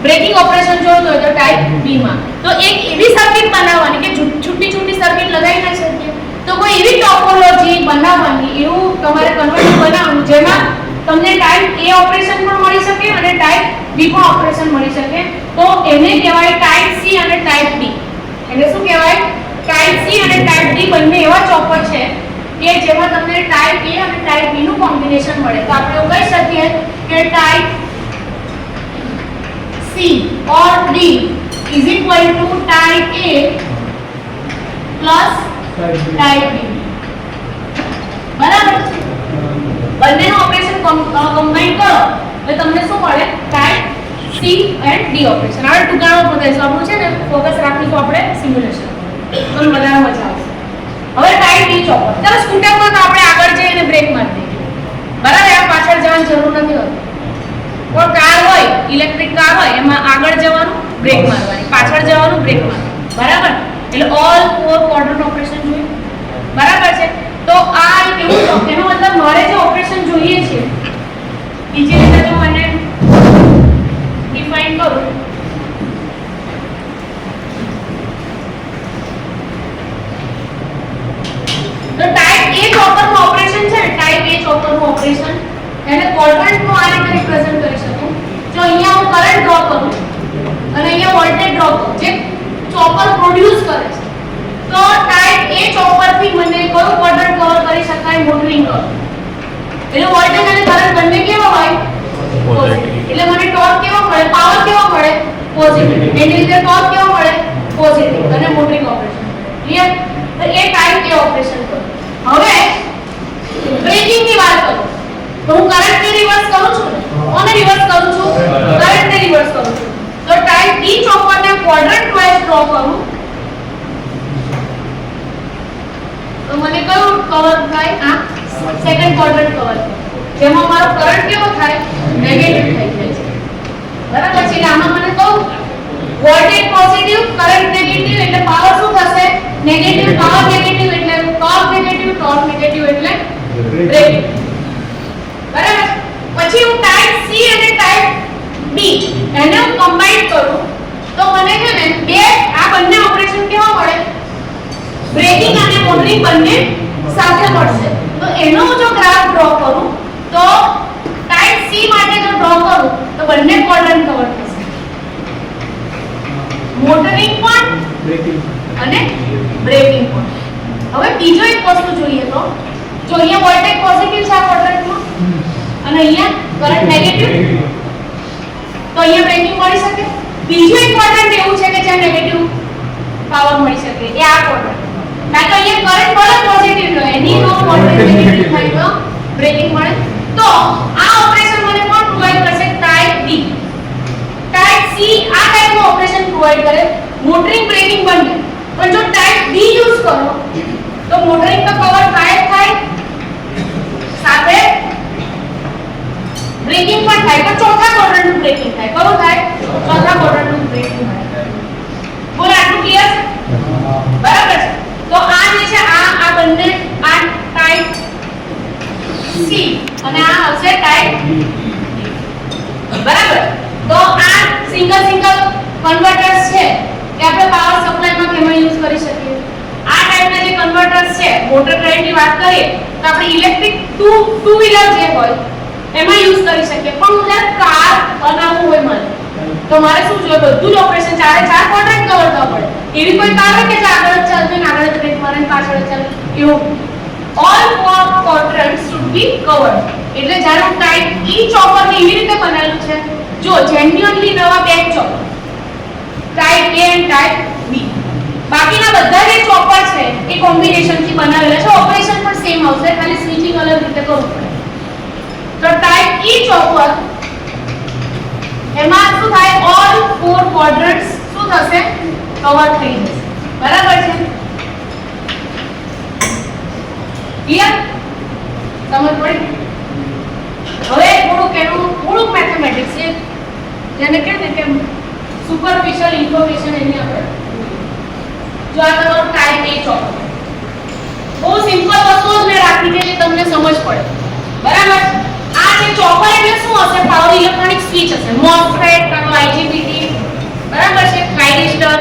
બ્રેકિંગ ઓપરેશન જોઈતો હોય તો ટાઈપ બી માં. તો એક એવી સર્કિટ બનાવવાની કે છૂટી સર્કિટ લગાવી ના શકીએ, તો કોઈ એવી ટોપોલોજી બનાવવાની, એવું તમારે કન્વર્ટર બનાવવાનું જેમાં તમને ટાઈપ એ ઓપરેશન પણ મળી શકે અને ટાઈપ બી પણ ઓપરેશન મળી શકે. તો એને કહેવાય ટાઈપ સી અને ટાઈપ ડી. એટલે શું કહેવાય? ટાઈપ સી અને ટાઈપ ડી બંને એવા ચોપર છે કે જેમાં તમને ટાઈપ એ અને ટાઈપ બી નું કોમ્બિનેશન મળે. તો આપણે એવું કહી શકીએ કે type C or D is equal to type A plus type B. બરાબર છે? બંનેનું ઓપરેશન કમ્બાઈન કરો એટલે તમને શું મળે? Type C and D operation. હવે ટુકાણો પતાઈશું, આપણું છે ને ફોકસ રાખીશું આપણે સિમ્યુલેશન, તો વધારે મજા આવશે. હવે ટાઈપ બી ચોપર. ચાલો સ્કૂટરમાં તો આપણે આગળ જઈને બ્રેક મારી દઈએ, બરાબર, આ પાછળ જવાની જરૂર નથી હોતી. કોઈ કાર હોય, ઇલેક્ટ્રિક કાર હોય, એમાં આગળ જવાનું, બ્રેક મારવાની, પાછળ જવાનું, બ્રેક મારવાની, બરાબર. એટલે ઓલ ફોર ક્વોડ્રન્ટ ઓપરેશન જોઈએ, બરાબર છે. તો આ એક એવું છે, એનો મતલબ મારે જે ઓપરેશન જોઈએ છે બીજી રીતે જો મને ડિફાઇન કરું તો ટાઈપ એ ચોપરનું ઓપરેશન છે ને, ટાઈપ એ ચોપરનું ઓપરેશન એને ક્વોડ્રન્ટનું આ રીતે રિપ્રેઝન્ટ કરી શકું. જો અહીંયા હું કરંટ ડ્રો કરું અને અહીંયા વોલ્ટેજ ડ્રો કરું, જે ચોપર પ્રોડ્યુસ કરે છે, તો ટાઈપ એ ચોપરથી મને કયું ક્વોડ્રન્ટ કવર કરી શકાય? Motoring cover. એટલે વોલ્ટેજ અને કરંટ બંને કેવો હોય? પોઝિટિવ. એટલે મને ટોર્ક કેવો મળે? પાવર કેવો મળે? પોઝિટિવ. એની રીતે ટોર્ક કેવો મળે? પોઝિટિવ. અને મોટરિંગ ઓપરેશન. ક્લિયર? તો એ ટાઈપ એ ઓપરેશન કરું. હવે બ્રેકિંગની વાત કરું તો હું કરંટને રિવર્સ કરું છું ને, કોને રિવર્સ કરું છું? કરંટને રિવર્સ કરું છું. તો ટાઈપ ડી ચોપરને ક્વોડ્રન્ટ વાઇઝ ડ્રો કરું તો મને કયું કવર થાય? આ સેકન્ડ ક્વોડ્રન્ટ કવર થાય. જેમાં મારો કરંટ કેવો થાય નેગેટિવ થઈ જાય છે બરાબર છે એટલે આમાં મને કહું વોલ્ટેજ પોઝિટિવ કરંટ નેગેટિવ એટલે પાવર શું થશે નેગેટિવ પાવર નેગેટિવ એટલે ટોર્ક નેગેટિવ એટલે બ્રેકિંગ બરાબર પછી હું ટાઈપ સી અને ટાઈપ બી એને હું કમ્બાઈન કરું તો મને છે ને બે આ બંને ઓપરેશન કેવા મળે બ્રેકિંગ અને મોટરિંગ બંને સાથે મળશે તો એનો જો ગ્રાફ ડ્રો કરું તો ટાઈપ સી માટે જો ડ્રો કરું તો બંને ક્વોડ્રન્ટ કવર થશે મોટરિંગ પણ અને બ્રેકિંગ પણ હવે બીજો એક વસ્તુ જોઈએ તો જો અહીંયા વોલ્ટેજ પોઝિટિવ છે આ ક્વોડ્રન્ટમાં અને અહીંયા કરંટ નેગેટિવ તો અહીંયા બ્રેકિંગ મળી શકે બીજું એક ક્વોડ્રન્ટ એવું છે કે જ્યાં નેગેટિવ પાવર મળી શકે એ આ ક્વોડ્રન્ટ કારણ કે અહીંયા કરંટ ભલે પોઝિટિવ રહે એની નો વોલ્ટેજ નેગેટિવ થાય તો બ્રેકિંગ મળે તો આ ઓપરેશન મને કોણ પ્રોવાઈડ કરશે ટાઈપ બી ટાઈપ સી આ ટાઈપનું ઓપરેશન પ્રોવાઈડ કરે મોટરિંગ બ્રેકિંગ બંને પણ જો ટાઈપ બી યુઝ કરો તો મોટરિંગ તો કવર થાય સાથે બ્રેકિંગ પણ થાય તો ચોથા ક્વોડ્રન્ટનું બ્રેકિંગ થાય કયું થાય ચોથા ક્વોડ્રન્ટનું બ્રેકિંગ થાય બોલો આટલું ક્લિયર છે બરાબર છે તો આ જે છે આ બંને આ ટાઈપ સી અને આ હશે ટાઈપ બરાબર તો આ સિંગલ કન્વર્ટર્સ છે કે આપણે પાવર સપ્લાયમાં કેમાં યુઝ કરી શકીએ આ ટાઈપના જે કન્વર્ટર્સ છે મોટર કરંટની વાત કરીએ તો આપણે ઇલેક્ટ્રિક ટુ વ્હીલર જે હોય એમાં યુઝ કરી શકીએ પણ હું જ્યારે કાર બનાવવું હોય મને તો મારે શું જોઈએ બધું જ ઓપરેશન ચારે ચાર ક્વોડ્રન્ટ કવર થવા પડે એવી કોઈ કાર હોય કે જે આગળ જ ચાલશે ને આગળ જ બ્રેક મારે ને પાછળ જ ચાલે એવું all four quadrants should be covered એટલે જ્યારે હું ટાઈપ ઈ ચોપર ને એવી રીતે બનાવેલું છે જો જેન્યુઅનલી નવા બે chopper type A and type B બાકીના બધા જે ચોપર છે એ કોમ્બિનેશન થી બનાવેલા છે ઓપરેશન પણ સેમ આવશે ખાલી સ્વિચિંગ અલગ રીતે કરવું પડે તો ટાઈપ ઈ ચોપર એમાં શું થાય ઓલ ફોર ક્વોડ્રન્ટ્સ શું થશે કવર થઈ જશે બરાબર છે ક્લિયર સમજ પડી હવે થોડુંક મેથમેટિક્સ છે જેને કહે ને કે સુપરફિશિયલ ઇન્ફોર્મેશન એની આપણે જો આ તમારો ટાઈપ એ ચોપર બહુ સિમ્પલ વસ્તુઓ જ મેં રાખી છે જે તમને સમજ પડે બરાબર આ જે ચોપર એટલે શું હશે પાવર ઇલેક્ટ્રોનિક સ્વિચ હશે MOSFET કાં તો IGBT બરાબર છે કાઇરિસ્ટર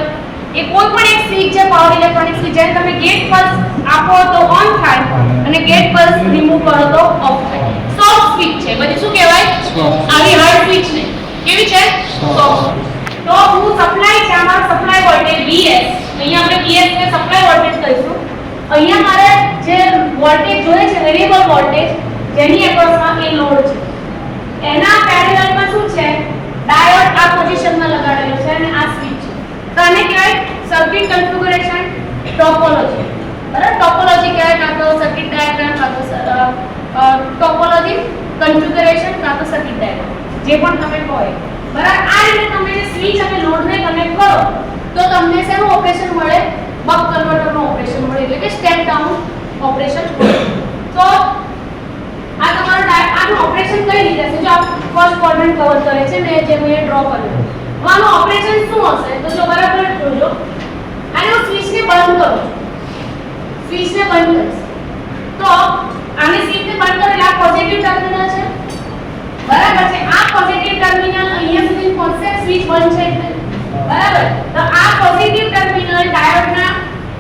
એ કોઈ પણ એક સ્વિચ છે પાવર ઇલેક્ટ્રોનિક સ્વિચ જ્યારે તમે ગેટ પલ્સ આપો તો ઓન થાય અને ગેટ પલ્સ રિમૂવ કરો તો ઓફ થાય સોફ્ટ સ્વિચ છે બધી શું કહેવાય આવી હાર્ડ સ્વિચ નહીં કેવી છે સોફ્ટ તો હું સપ્લાય છે અમારો સપ્લાય વોલ્ટેજ VS અહીંયા આપણે VS ને સપ્લાય વોલ્ટેજ કહીશું અહીંયા મારે જે વોલ્ટેજ જોઈએ છે વેરીએબલ વોલ્ટેજ જેની એક્રોસમાં એ લોડ છે એના પેરેલલમાં શું છે ડાયોડ આ પોઝિશનમાં લગાડેલો છે અને આ સ્વિચ છે તો આને કહેવાય સર્કિટ કન્ફિગ્યુરેશન ટોપોલોજી બરાબર ટોપોલોજી કહેવાય કાં તો સર્કિટ ડાયાગ્રામ કાં તો ટોપોલોજી કન્ફિગ્યુરેશન કાં તો સર્કિટ ડાયાગ્રામ જે પણ તમે કહો બરાબર આ રીતે તમે જે સ્વિચ અને લોડને કનેક્ટ કરો તો તમને શેનું ઓપરેશન મળે બક કન્વર્ટરનું ઓપરેશન મળે એટલે કે સ્ટેપ ડાઉન ઓપરેશન તો આ તમારો આનું ઓપરેશન કઈ રીતે છે જો આ ફર્સ્ટ ક્વોડ્રન્ટ કવર કરે છે મેં જે મેં ડ્રો કર્યું આનું ઓપરેશન શું હશે તો જો બરાબર જોજો આને હું સ્વિચને બંધ કરું સ્વિચને બંધ કરીશ તો આને સ્વિચને બંધ કરેલ આ પોઝિટિવ ટર્મિનલ છે બરાબર છે આ પોઝિટિવ ટર્મિનલ અહીંયા સુધી પહોંચશે સ્વિચ બંધ છે એટલે બરાબર તો આ પોઝિટિવ ટર્મિનલ ડાયોડના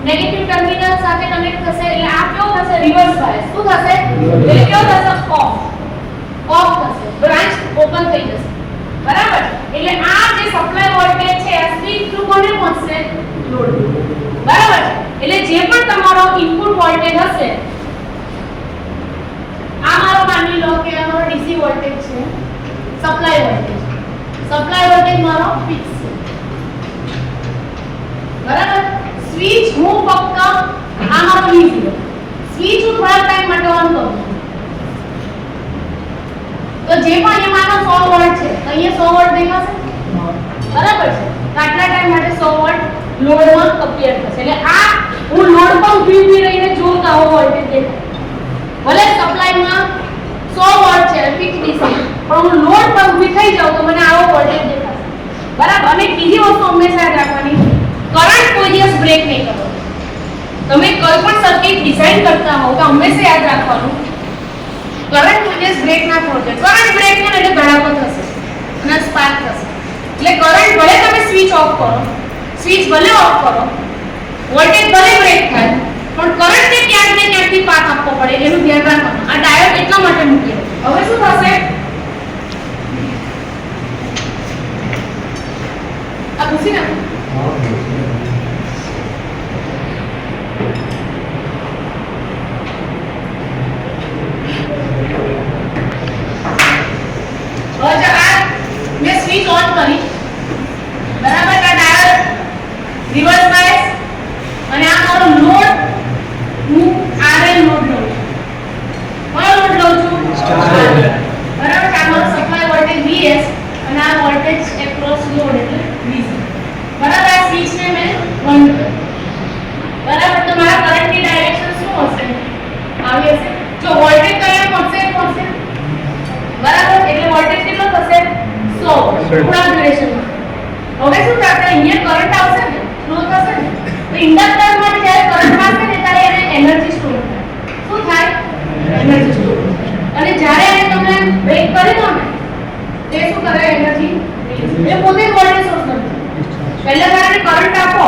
નેગેટિવ ટર્મિનલ સાથે કનેક્ટ થશે એટલે આ કેવો થશે રિવર્સ બાયસ શું થશે એટલે કેવો થશે ઓફ થશે બ્રાન્ચ ઓપન થઈ જશે બરાબર એટલે આ જે સપ્લાય વોલ્ટેજ છે આ સ્વિચ થ્રુ કોને પહોંચશે લોડ બરાબર એટલે જે પણ તમારો ઇનપુટ વોલ્ટેજ હશે આ મારો માની લો કે અમારો ડીસી વોલ્ટેજ છે સપ્લાય વોલ્ટેજ મારો ફિક્સ છે બરાબર સ્વિચ હું ફક્ત આ મારો V0 સ્વિચ હું થોડા ટાઈમ માટે ઓન કરું તો જે પણ એમાંનો 100 વોલ્ટ છે અહીંયા 100 વોલ્ટ દેખાશે બરાબર છે આટલા ટાઈમ માટે 100 વોલ્ટ લોડમાં અપીયર થશે એટલે આ હું લોડ પર ઊભી રહીને જોઉં તો આવો વોલ્ટેજ દેખાય ભલે સપ્લાયમાં 100 વોલ્ટ છે હંમેશા યાદ રાખવાનું કરંટ મૂલ્ય બ્રેક ના થવો જોઈએ. કરંટ બ્રેક થાય એટલે ધડાકો થશે અને સ્પાર્ક થશે. એટલે કરંટ ભલે તમે સ્વિચ ઓફ કરો, સ્વિચ ભલે ઓફ કરો, વોલ્ટેજ ભલે બ્રેક થાય, પણ કરંટને ક્યાંક ને ક્યાંકથી પાથ આપવો પડે એનું ધ્યાન રાખવાનું. આ ડાયોડ એટલા માટે મૂકેલો. હવે શું થશે? આ પૂછી નાખો. હવે આ મેં સ્વિચ ઓન કરી, બરાબર? આ ડાયોડ રિવર્સ બાયસ અને આ મારો લોડ, હું RL લોડ લઉં છું. કયો લોડ લઉં છું? બરાબર. આ મારો સપ્લાય વોલ્ટેજ VS અને આ વોલ્ટેજ એક્રોસ લોડ એટલે VC. બરાબર. આ સ્વિચને મેં બંધ કરી. બરાબર. તો મારા કરંટની ડાયરેક્શન શું હશે? આવી હશે. જો વોલ્ટેજ કયા પહોંચે? બરાબર. એટલે વોલ્ટેજ કેટલો થશે? 100 વોલ્ટ પૂરા ડ્યુરેશનમાં. હવે શું થશે? અહીંયા કરંટ આવશે ને, ફ્લો થશે ને, તો ઇન્ડક્ટરમાં જ્યારે કરંટ આવશે ને ત્યારે એને એનર્જી સ્ટોર થાય. શું થાય? Energy store. અને જ્યારે એને તમે બ્રેક કરી દો ને તે શું કરે? એનર્જી એ પોતે જ વોલ્ટેજ સોર્સ નથી. પહેલા જ્યારે કરંટ આપો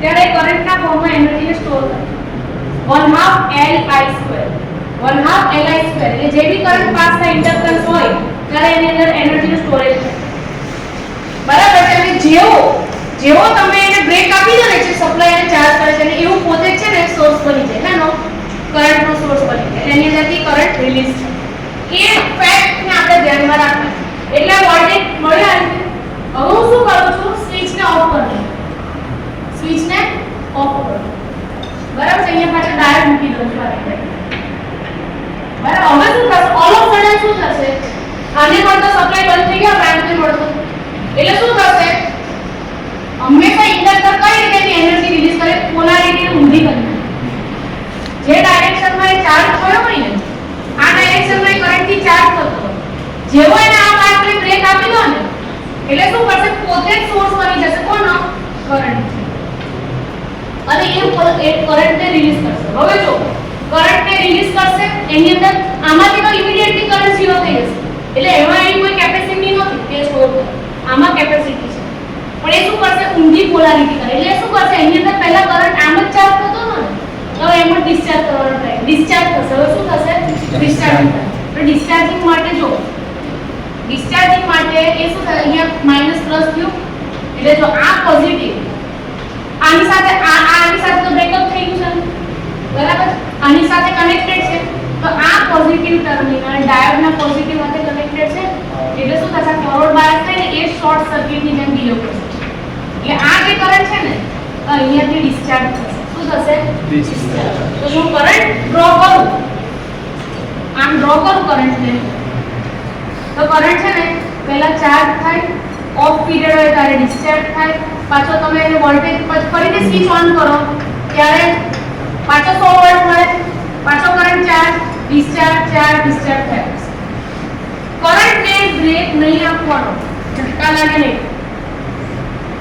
ત્યારે કરંટના ફોર્મમાં એનર્જીને સ્ટોર કરે. 1/2 Li2 એટલે જે બી કરંટ પાસ થાય ઇન્ડક્ટન્સ હોય ત્યારે એની અંદર એનર્જીનો સ્ટોરેજ થાય. બરાબર છે. અને જેવો તમે એને બ્રેક આપી દો ને જે સપ્લાયને ચાર્જ કરે છે, એવું પોતે જ છે ને સોર્સ બની જાય, હેનો કરંટનો સોર્સ બની જાય. એની અંદરથી કરંટ રિલીઝ થાય. એ ફેક્ટને આપણે ધ્યાનમાં રાખવાનું. એટલે વોલ્ટેજ મળ્યા. હવે હું શું કરું છું? સ્વિચને ઓફ કરી દઉં. સ્વિચને ઓફ કરું. બરાબર છે. અહીંયા પાછળ ડાયોડ મૂકી દઉં છું. બરાબર. હવે શું થશે? ઓલ ઓફ સડન શું થશે? આને મળતો સપ્લાય બંધ થઈ ગયો, પ્રાઇમરી મળતો. એટલે શું થશે? હંમેશા ઇન્ડક્ટર કઈ રીતે એનર્જી રિલીઝ કરે? પોલારિટીને ઊંધી કરી નાખે. જે ડાયરેક્શનમાં એ ચાર્જ થયો હોય ને, આ ડાયરેક્શનમાં એ કરંટથી ચાર્જ થતો હોય, જેવો એને આ પાથને બ્રેક આપી દો ને એટલે શું કરશે? પોતે જ સોર્સ બની જશે. કોનો? કરંટ. અને એ કરંટને રિલીઝ કરશે. હવે જો કરંટને રિલીઝ કરશે એની અંદર આમાંથી તો ઇમિડિયેટલી કરંટ 0 થઈ જશે. એટલે એમાં એની કોઈ કેપેસિટી નથી તે સ્ટોર કરે. આમાં કેપેસિટી છે. પણ એ શું કરશે? ઊંધી પોલારિટી કરે. એટલે શું કરશે? એની અંદર પહેલા કરંટ આમ જ ચાર્જ થતો હતો ને, તો એમ જ ડિસ્ચાર્જ કરવાનો થાય. ડિસ્ચાર્જ થશે. હવે શું થશે? ડિસ્ચાર્જિંગ થાય. તો ડિસ્ચાર્જિંગ માટે જો ડિસ્ચાર્જિંગ માટે એ શું થાય? અહીંયા માઈનસ પ્લસ થયું એટલે જો આ પોઝિટિવ આની સાથે આની સાથે તો બ્રેકઅપ થઈ ગયું છે, બરાબર? આની સાથે કનેક્ટેડ છે. તો આ પોઝિટિવ ટર્મિનલ ડાયોડના પોઝિટિવ સાથે કનેક્ટેડ છે. એટલે શું થશે? ફોરવર્ડ બાયસ થાય ને એ શોર્ટ સર્કિટની જેમ બિહેવ કરશે. એટલે આ જે કરંટ છે ને અહીંયાથી ડિસ્ચાર્જ થશે. શું થશે? ડિસ્ચાર્જ. તો હું કરંટ ડ્રો કરું, આમ ડ્રો કરું કરંટને, તો કરંટ છે ને પહેલા ચાર્જ થાય, ઓફ પીરિયડ હોય ત્યારે ડિસ્ચાર્જ થાય, પાછો તમે એને વોલ્ટેજ ફરીથી સ્વિચ ઓન કરો ત્યારે પાછો 100 વોલ્ટ મળે, પાછો current charge, discharge, charge, discharge થાય. કરંટને બ્રેક નહીં આપવાનો, ઝટકા લાગે નહીં.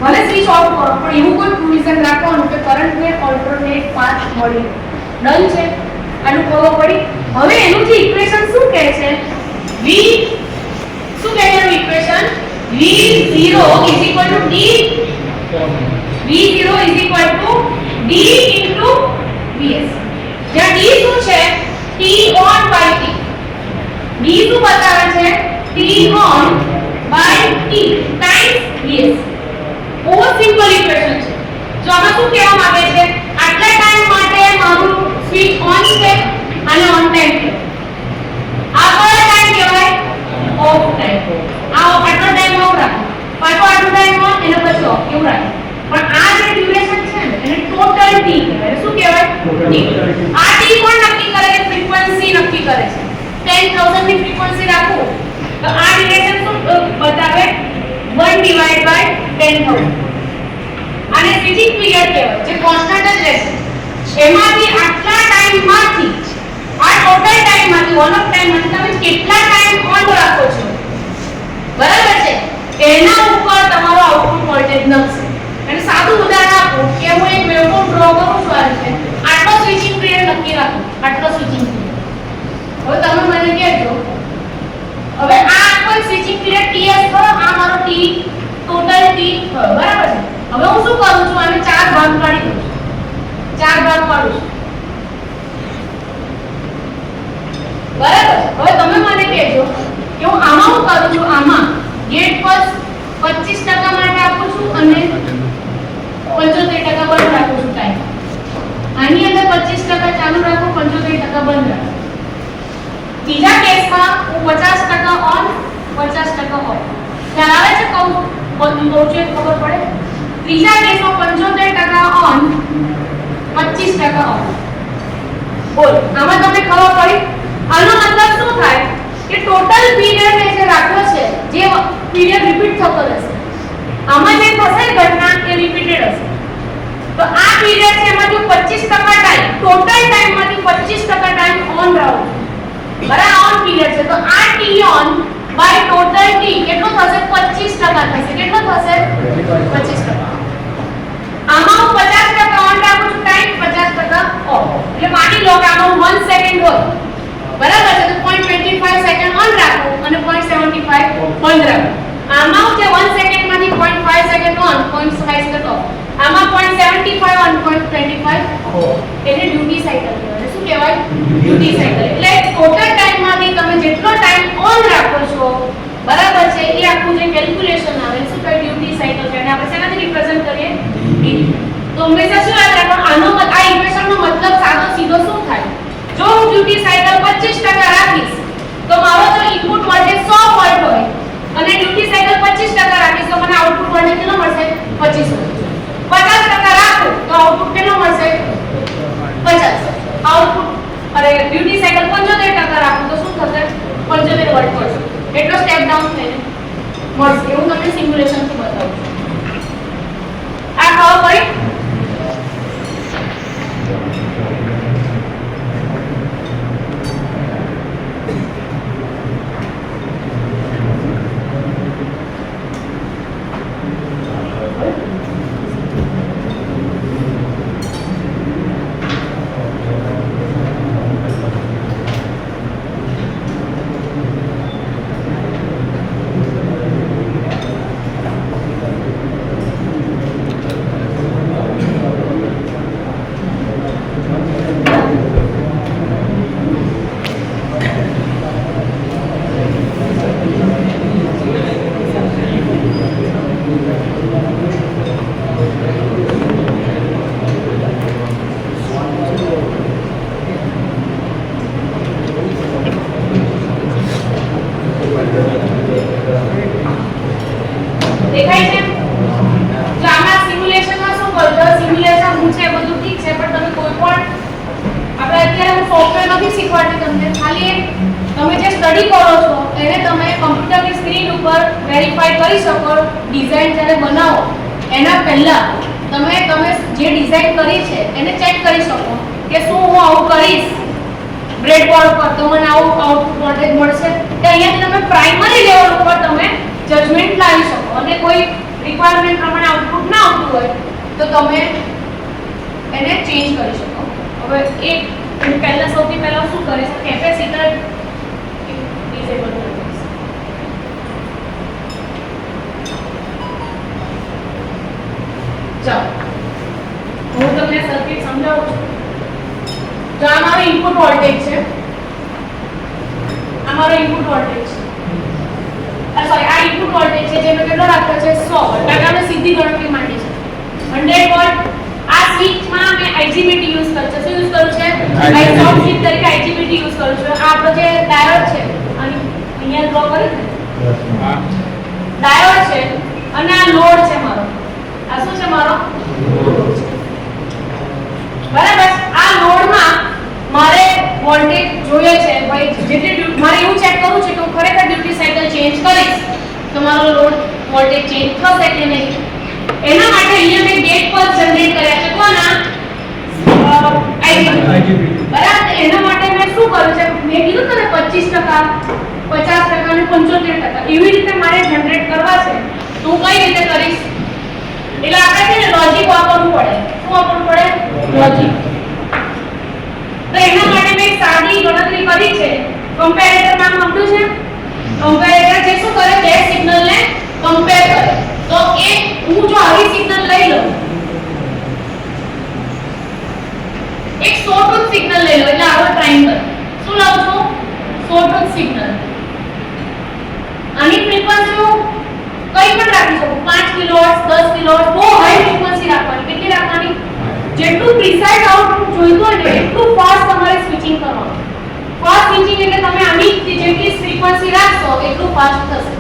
ભલે સ્વિચ ઓફ કરો પણ એવું કોઈ પ્રોવિઝન રાખવાનું કે કરંટને ઓલ્ટરનેટ પાથ મળી. ડન છે? આનું ખબર પડી? હવે એનું જે ઇક્વેશન શું કહે છે? V શું કહે છે equation? V0 is equal to D V0 is equal to D into Vs. જ્યાં D શું છે? T on by T. D શું બતાવે છે? T on by T times Vs. બહુ સિમ્પલ ઇક્વેશન છે. જો આમાં શું કહેવા માંગે છે? આટલા ટાઈમ માટે મારું સ્વિચ ઓન છે અને ઓન ટાઈમ છે. આ કયો ટાઈમ કહેવાય? Of time. આ આટલો ટાઈમ ઓફ રાખો, પાછો આટલો ટાઈમ ઓન, એનો પછી ઓફ, એવું રાખો. પણ આ જે ડ્યુરેશન છે ને એને ટોટલ ટી કહેવાય. શું કહેવાય? ટી. આ ટી કોણ નક્કી કરે છે? ફ્રીક્વન્સી નક્કી કરે છે. 10000 ની ફ્રીક્વન્સી રાખો તો આ ડ્યુરેશન શું બતાવે? 1/10,000. આને સ્વિચિંગ પીરિયડ કહેવાય, જે કોન્સ્ટન્ટ જ રહેશે. એમાંથી આટલા ટાઈમમાંથી, આ ટોટલ ટાઈમમાંથી, ઓન ઓફ ટાઈમમાંથી તમે કેટલા ટાઈમ ઓન રાખો છો, બરાબર છે? એના ઉપર તમારો આઉટપુટ વોલ્ટેજ નક્શે. અને સાદું ઉદાહરણ આપું કે હું એક વેવફોર્મ ડ્રો કરું છું આ રીતે. આટલો સ્વિચિંગ પીરિયડ નક્કી રાખો આટલો સ્વિચિંગ પીરિયડ. હવે તમે મને કહેજો હવે આ કોઈ સ્વિચિંગ પીરિયડ ટીએસ કરો આ મારો ટી ટોટલ ટી બરાબર છે. હવે હું શું કરું છું આને ચાર ભાગ પાડી દઉં છું. ચાર ભાગ પાડું છું બરાબર. હવે તમે મને કહેજો કે હું આમાં હું કરું છું આમાં ગેટ પર 25% માટે આપું છું અને 75% બંધ રાખું છું ટાઈમ. આની અંદર 25% ચાલુ રાખું 75% બંધ રાખું. બીજા કેસમાં હું 50% ઓન 50% ઓફ. ખ્યાલ આવે છે કહું બધું કહું છું ખબર પડે. ત્રીજા કેસમાં 75% ઓન 25% ઓફ. બોલ આમાં તમને ખબર પડી? આનો મતલબ શું થાય કે ટોટલ પીરિયડ મેં જે રાખ્યો છે જે પીરિયડ રિપીટ થતો રહેશે આમાં જે થશે ઘટના એ રિપીટેડ હશે. તો આ પીરિયડ છે એમાં જો 25% ટાઈમ ટોટલ ટાઈમમાંથી 25% ટાઈમ ઓન રહું બરાબર ઓન પીરિયડ છે તો આ T on by total T કેટલો થશે 25% થશે. કેટલો થશે 25%. આમાં હું 50% ઓન રાખું છું ટાઈમ 50% ઓફ. એટલે માની લો કે આમાં 1 સેકન્ડ હોય બરાબર છે તો 0.25 સેકન્ડ ઓન રાખું અને 0.75 બંધ રાખું. આમાં જે 1 સેકન્ડમાંથી 0.5 સેકન્ડ ઓન 0.5 સેકન્ડ ઓફ. આમાં 0.75 ઓન 0.25 ઓફ. એટલે ડ્યુટી સાયકલ કહેવાય. શું કહેવાય? Duty cycle. એટલે ટોટલ ટાઈમમાંથી તમે જેટલો ટાઈમ ઓન રાખો છો બરાબર છે એ આખું જે કેલ્ક્યુલેશન આવે શું કહે ડ્યુટી સાયકલ કહેવાય. આપણે શેનાથી રિપ્રેઝન્ટ કરીએ ડી. તો હંમેશા શું યાદ રાખો આનો આ ઇક્વેશનનો મતલબ સાદો સીધો શું થાય જો હું ડ્યુટી સાયકલ 25% રાખીશ તો મારો જો ઇનપુટ વોલ્ટેજ 100 વોલ્ટ હોય અને ડ્યુટી સાયકલ 25% રાખીશ તો મને આઉટપુટ વોલ્ટેજ કેટલો મળશે 25 વોલ્ટ. 50% રાખું તો આઉટપુટ કેટલો મળશે 50. આઉટપુટ અરે ડ્યુટી સાયકલ 75% રાખું તો શું થશે 75 વોલ્ટ મળશે. એટલો સ્ટેપ ડાઉન થઈને મળશે. એવું તમને સિમ્યુલેશન થી બતાવું છું. આ ખબર પડી? દેખાય છે? તો આમાં સિમ્યુલેશનમાં શું કરજો સિમ્યુલેશન હું છે બધું ઠીક છે પણ તમે કોઈ પણ આપણે અત્યારે હું સોફ્ટવેર નથી શીખવાડતી તમને ખાલી તમે જે સ્ટડી કરો છો એને તમે કમ્પ્યુટરની સ્ક્રીન ઉપર વેરીફાઈ કરી શકો. ડિઝાઇન જ્યારે બનાવો એના પહેલા તમે જે ડિઝાઇન કરી છે એને ચેક કરી શકો કે શું હું આવું કરીશ બ્રેડબોર્ડ પર તો મને આવું આઉટપુટ વોલ્ટેજ મળશે. તો અહીંયાથી તમે પ્રાઇમરી લેવલ ઉપર તમે જજમેન્ટ લાવી શકો અને કોઈ રિક્વાયરમેન્ટ પ્રમાણે આઉટપુટ ના આવતું હોય તો તમે એને ચેન્જ કરી શકો. હવે એક પહેલા સૌથી પહેલા શું કરીશ કેપેસિટર ડિસેબલ કરી દઈશ. ચાલો હું તમને સર્કિટ સમજાવું છું. જો આ મારો ઇનપુટ વોલ્ટેજ છે આ મારો ઇનપુટ વોલ્ટેજ છે સોરી આ ઇનપુટ વોલ્ટેજ છે જે મેં કેટલો રાખ્યો છે 100 વોલ્ટ. કારણ કે આપણે સીધી ગણતરી માંડી છે 100 વોલ્ટ. આ સ્વિચમાં મેં આઈજીબીટી યુઝ કર્યું છે. શું યુઝ કર્યું છે? આઈસોફ સ્વિચ તરીકે આઈજીબીટી યુઝ કર્યું છે. આ આપણો જે ડાયોડ છે અને અહીંયા ડ્રો કર્યું ને ડાયોડ છે અને આ લોડ છે મારો. આ શું છે મારો લોડ છે બરાબર. આ લોડમાં મારે વોલ્ટેજ જોઈએ છે ભાઈ જેટલી મારે એવું ચેક કરવું છે કે હું ખરેખર ડ્યુટી સાયકલ ચેન્જ કરીશ તો મારો લોડ વોલ્ટેજ ચેન્જ થશે કે નહીં. એના માટે અહીંયા મેં ગેટ પલ્સ જનરેટ કર્યા છે કોના આઈજીબીટી બરાબર. એના માટે મેં શું કર્યું છે મેં કીધું તને 25% 50% અને 75% એવી રીતે મારે જનરેટ કરવા છે તો હું કઈ રીતે કરીશ એટલે આપણે છે ને લોજિક વાપરવું પડે. શું વાપરવું પડે? લોજિક. તો એના માટે મેં એક સાદી ગણતરી કરી છે. કમ્પેરેટર નામ સાંભળ્યું છે? કમ્પેરેટર જે શું કરે, બે સિગ્નલ ને કમ્પેર કરે. તો એક હું જો આવી સિગ્નલ લઈ લઉં, એક સોટૂથ સિગ્નલ લઈ લો, એટલે આવો ટ્રાયેંગલ શું લઉં છું? સોટૂથ સિગ્નલ. આની ફ્રીક્વન્સી હું કઈ પણ રાખી શકું, 5 કિલોહર્ટ્ઝ, 10 કિલોહર્ટ્ઝ, બહુ હાઈ ફ્રીક્વન્સી રાખવાની. કેટલી રાખવાની? જેટલું પ્રિસાઇઝ આઉટપુટ જોઈતું હોય ને એટલું ફાસ્ટ તમારે સ્વિચિંગ કરવાનું. ફાસ્ટ સ્વિચિંગ એટલે તમે આની જેટલી ફ્રીક્વન્સી રાખશો એટલું ફાસ્ટ થશે.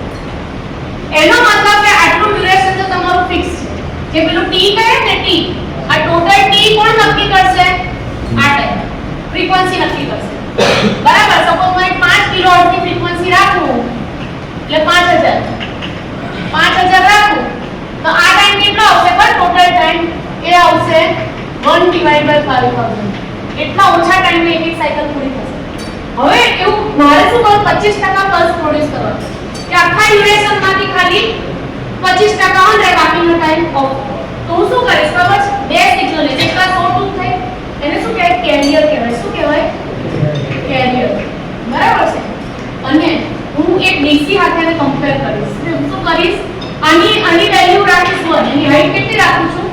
એનો મતલબ કે આટલું ડ્યુરેશન તો તમારું ફિક્સ છે. જે પેલું ટી કહે ને ટી, આ ટોટલ ટી કોણ નક્કી કરશે? આ ટાઈમ ફ્રીક્વન્સી નક્કી કરશે. બરાબર. સપોઝ મને 5 કિલોહર્ટ્ઝ ની ફ્રીક્વન્સી રાખું એટલે 5000 રાખું તો આ ટાઈમ કેટલો આવશે? પર ટોટલ ટાઈમ એ આવશે 1/5000. એટલા ઓછા ટાઈમે એક સાયકલ પૂરી થશે. હવે એવું મારે શું કરવું? 25% પલ્સ પ્રોડ્યુસ કરવાનો કે આખા ડ્યુરેશન માંથી ખાલી 25% ઓન રહે, બાકીનો ટાઈમ ઓફ. તો હું શું કરીશ ખબર છે? બે સિગ્નલ લે, એક આ સોટૂથ થાય, એને શું કહેવાય? કેરિયર કહેવાય. શું કહેવાય? કેરિયર. બરાબર છે. અને હું એક ડીસી સાથે એને કમ્પેર કરીશ. શું કરીશ? આની વેલ્યુ રાખીશ 1. એની હાઈટ કેટલી રાખું છું?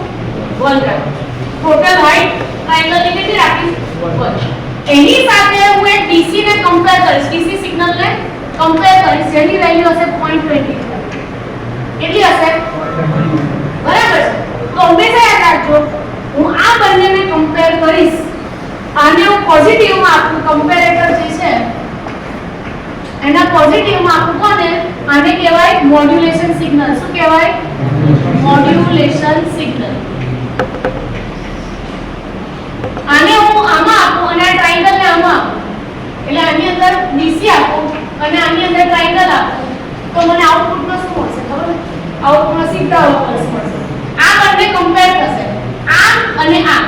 1 રાખું. ટોટલ હાઈટ ટ્રાયેંગલ ની કેટલી રાખીશ? 1. એની સાથે હું એક ડીસી ને કમ્પેર કરીશ, ડીસી સિગ્નલ ને કમ્પેર કરીશ, જેની વેલ્યુ હશે 0.20. કેટલી હશે? બરાબર છે. તો હંમેશા યાદ રાખજો, હું આ બંનેને કમ્પેર કરીશ. આને હું પોઝિટિવ માં આપું, કમ્પેરેટર જે છે એના પોઝિટિવ માં આપું કોને? આને કહેવાય મોડ્યુલેશન સિગ્નલ. શું કહેવાય? Modulation signal. આને હું આમાં આપું અને આ ટ્રાયેંગલ ને આમાં આપું, એટલે આની અંદર ડીસી આપું અને આની અંદર ટ્રાયેંગલ આપું, તો મને આઉટપુટમાં શું મળશે ખબર? આઉટપુટમાં સીધા પલ્સ મળશે. આ બંને કમ્પેર થશે, આ અને આ.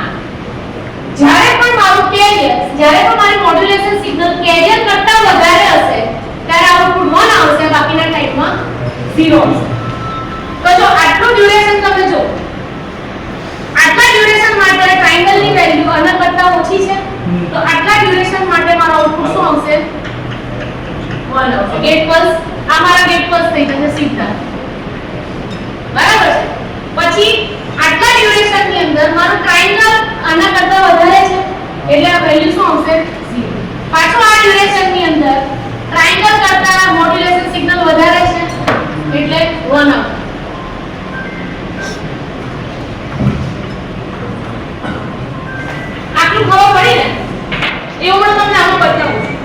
જ્યારે પણ મારું કેરિયર, જ્યારે પણ મારી મોડ્યુલેશન સિગ્નલ કેરિયર કરતા વધારે હશે ત્યારે આઉટપુટ 1 આવશે, બાકીના ટાઈમમાં 0 આવશે. તો જો આટલું ડ્યુરેશન તમે જો, આટલા ડ્યુરેશન માટે ટ્રાયેંગલની વેલ્યુ આના કરતા ઓછી છે, તો આટલા ડ્યુરેશન માટે મારો આઉટપુટ શું આવશે? 1 આવશે. ગેટ પલ્સ, આ મારા ગેટ પલ્સ થઈ જશે સીધા. બરાબર છે. પછી આટલા ડ્યુરેશન ની અંદર મારું ટ્રાયેંગલ આના કરતા વધારે છે એટલે આ વેલ્યુ શું આવશે? 0. પાછો આ ડ્યુરેશન ની અંદર ટ્રાયેંગલ કરતા મોડ્યુલેશન સિગ્નલ વધારે છે એટલે 1 આવશે. આટલું ખબર પડી ને? એવું પણ તમને આમાં બતાવું છું.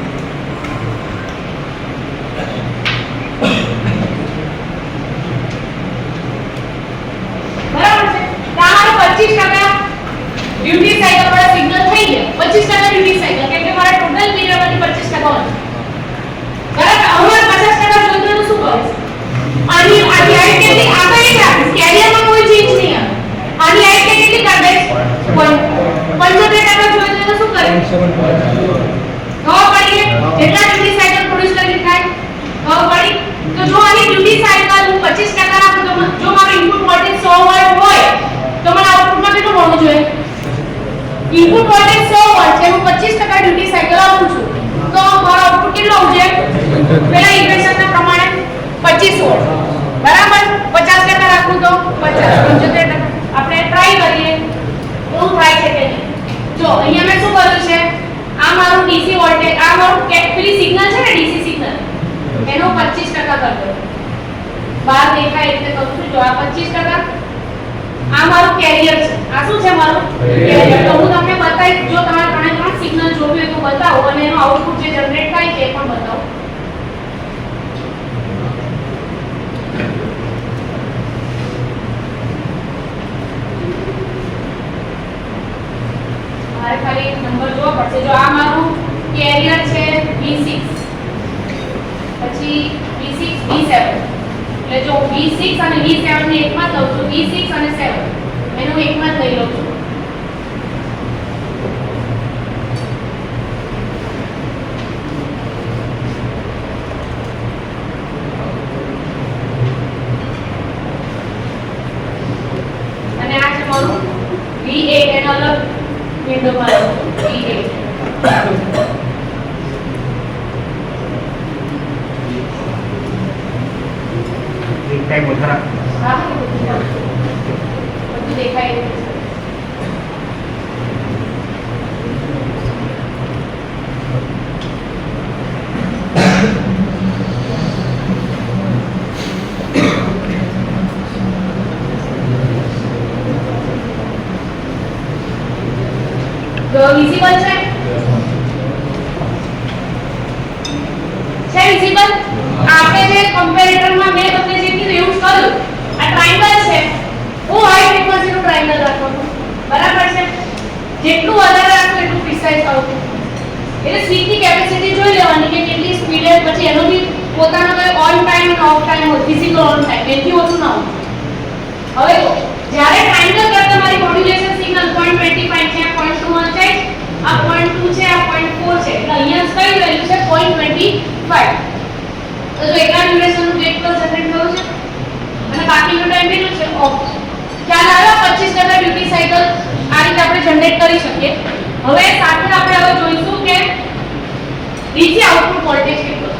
બરાબર છે. તમારો 25% ડ્યુટી સાયકલ પર સિગ્નલ થઈ ગયા. 25% ડ્યુટી સાયકલ, કેમ કે મારા ટોટલ પીરિયડમાંથી 25% હોય. બરાબર. હવે 50% જોઈતું તો શું કરીશ? આની હાઈટ કેટલી? આગળ એક રાખીશ, કેરિયરમાં કોઈ ચેન્જ નહીં આવે. આની હાઈટ કેટલી કરી દઈશ? 75% જોઈતું તો શું કરીશ? ખબર પડી? જેટલા ડ્યુટી સાયકલ પ્રોડ્યુસ કરી થાય ખબર પડી? તો જો આની ડ્યુટી સાયકલ હું 25% રાખું તો જો મારો ઇનપુટ વોલ્ટેજ 100 વોલ્ટ હોય તો મને આઉટપુટમાં કેટલું મળવું જોઈએ? ઇનપુટ વોલ્ટેજ 100 વોલ્ટ છે, હું 25% ડ્યુટી સાયકલ આપું છું તો મારો આઉટપુટ કેટલો આવશે? પેલા ઇક્વેશનના પ્રમાણે 25 વોલ્ટ. બરાબર. 50% રાખું તો 50, 75%. આપણે ટ્રાય કરીએ શું થાય છે કે નહીં. જો અહીંયા મેં શું કર્યું છે? આ મારું ડીસી વોલ્ટેજ, આ મારું પેલી સિગ્નલ છે ને ડીસી સિગ્નલ, એનો 25% કરી દો. બહાર દેખાય એટલે કહું છું. જો આ 25%, આ મારું કેરિયર છે. આ શું છે મારું? કેરિયર. તો હું તમને બતાવી, જો તમારે 3 સિગ્નલ જોવી હોય તો બતાવો અને એનો આઉટપુટ જે જનરેટ થાય છે એ પણ બતાવો. મારે ખાલી નંબર જોવો પડશે. જો આ મારું કેરિયર છે V6, પછી V6 V7, એટલે જો V6 અને V7 ને એકમાં લઉં છું, V6 અને 7 એનું એકમાં જ લઈ લઉં છું. અને આ છે મારું V8, એનો અલગ વિન્ડોમાં લઉં છું V8. ટાઈમ વધારા હા બધું દેખાય વિઝિબલ છે વિઝિબલ આપણે જે કમ્પેરેટરમાં મેં તમને જે કીધું એવું જ કર્યું આ ટ્રાયંગલ છે હું હાઈ ફ્રીક્વન્સી નું ટ્રાયંગલ રાખવાનું બરાબર છે જેટલું વધારે રાખો એટલું પ્રિસાઇઝ આવતું એટલે સ્વિચની કેપેસિટી જોઈ લેવાની કે કેટલી સ્પીડે પછી એનો બી પોતાનો કોઈ ઓન ટાઈમ અને ઓફ ટાઈમ હોય ફિઝિકલ ઓન ટાઈમ એથી ઓછું ના હોય હવે જ્યારે ટ્રાયંગલ કરતા મારી મોડ્યુલેશન સિગ્નલ 0.25 છે 0.2 છે આ 0.2 છે આ 0.4 છે એટલે અહીંયા કઈ વેલ્યુ છે 0.25 તો જો એકલા ડ્યુરેશન નું ગેટ પર જનરેટ થયું છે અને બાકીનો ટાઈમ કેટલો છે ઓફ ખ્યાલ આવ્યો 25% ડ્યુટી સાયકલ આ રીતે આપણે જનરેટ કરી શકીએ હવે સાથે આપણે હવે જોઈશું કે DC આઉટપુટ વોલ્ટેજ કેટલો છે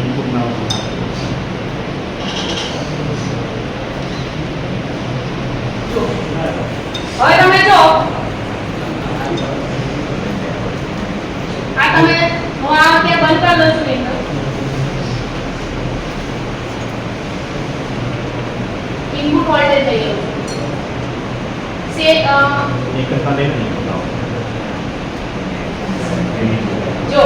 ઇનપુટ ના હવે તમે જો આ તમે હું આ કે બંધ કરી દઉં છું ઇનપુટ વોલ્ટેજ થઈ ગયું સે એક કરતા લઈને ઇનપુટ આવો જો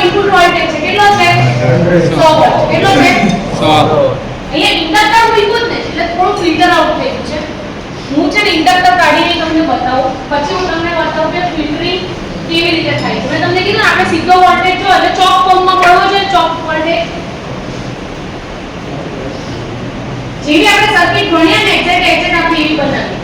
ઇનપુટ વોલ્ટેજ છે કેટલો છે 100 વોલ્ટ કેટલો છે 100 અહીંયા ઇન્ડક્ટર મૂક્યું જ ને એટલે થોડું ફિલ્ટર આઉટ થઈ ગયું છે હું છે ને ઇન્ડક્ટર કાઢીને તમને બતાવું પછી હું તમને બતાવું કે ફિલ્ટરિંગ કેવી રીતે થાય છે મેં તમને કીધું આપણે સીધો વોલ્ટેજ જો એટલે ચોક ફોર્મમાં પડવો છે ચોક વોલ્ટેજ જેવી આપણે સર્કિટ ભણ્યા ને એક્ઝેક્ટ આપણે એવી બનાવી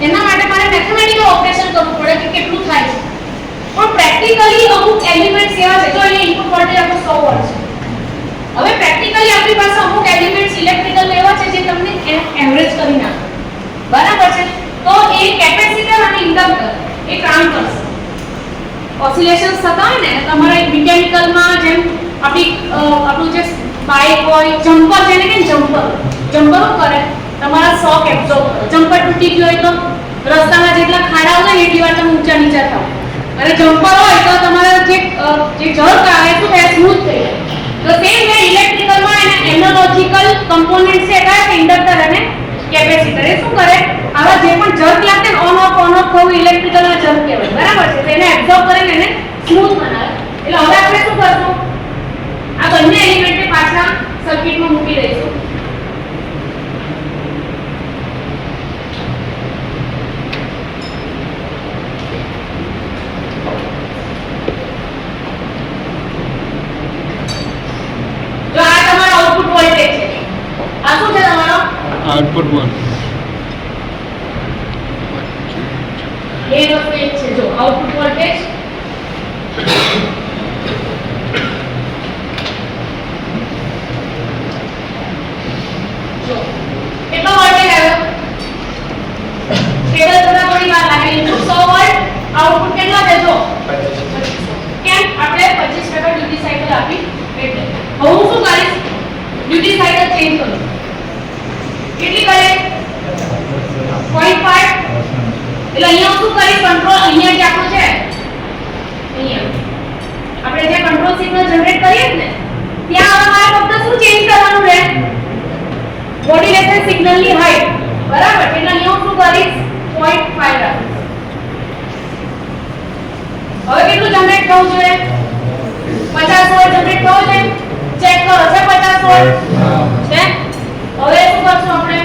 એના માટે મારે મેથેમેટિકલ ઓપરેશન કરવું પડે કે કેટલું થાય છે પણ પ્રેક્ટિકલી અમુક એલિમેન્ટ્સ એવા છે જો અહીંયા ઇનપુટ વોલ્ટેજ આપણો 100 વોલ્ટ છે હવે પ્રેક્ટિકલી આપણી પાસે અમુક એલિમેન્ટ્સ ઇલેક્ટ્રિકલ એવા છે જે તમને એવરેજ કરી નાખે બરાબર છે તો એ કેપેસિટર અને ઇન્ડક્ટર એ કામ કરશે ઓસિલેશન્સ થતા હોય ને તમારા મિકેનિકલમાં જેમ આપણું જે બાઇક હોય જમ્પર જેને કે જમ્પરો કરે તમારા શોક એબ્સોર્બ કરે જમ્પર તૂટી ગયો હોય તો રસ્તામાં જેટલા ખાડા હોય ને એટલી વાર તમે ઊંચા નીચા થાવ અને જમ્પર હોય તો તમારા જે જર્ક આવે તો તે સ્મૂથ થઈ જાય તો સેમ વે ઇલેક્ટ્રિકલમાં એના એનાલોજિકલ કમ્પોનન્ટ છે એટલે ઇન્ડક્ટર અને કેપેસિટર એ શું કરે આવા જે પણ જર્ક લાગે ને ઓન ઓફ થવું ઇલેક્ટ્રિકલના જર્ક કહેવાય બરાબર છે તેને એબ્સોર્બ કરીને એને સ્મૂથ બનાવે એટલે હવે આપણે શું કરશું આ બંને એલિમેન્ટને પાછા સર્કિટમાં મૂકી દઈશું જો આ તમારો આઉટપુટ વોલ્ટેજ છે આ શું છે તમારો આઉટપુટ 1 એ વસ્તુ એક છે જો આઉટપુટ વોલ્ટેજ જો કેટલો વોલ્ટેજ આવ્યો ટેબલ થોડા થોડી વાર લાગે ઇનપુટ 100 વોલ્ટ આઉટપુટ કેટલો છે જો 2500 કેમ આપણે 25% ડ્યુટી સાયકલ આપી એટલે હવે હું સિગ્નલ જનરેટ કરીએ ને ત્યાં હવે મારે ફક્ત શું ચેન્જ કરવાનું રહે મોડ્યુલેશન સિગ્નલની હાઈટ બરાબર એટલે અહીંયા હું શું કરીશ 0.5 રાખીશ હવે કેટલું જનરેટ થવું જોઈએ 50 વોલ્ટ જનરેટ થવું જોઈએ ચેક કરો છે 50 વોલ્ટ છે હવે શું કરશું આપણે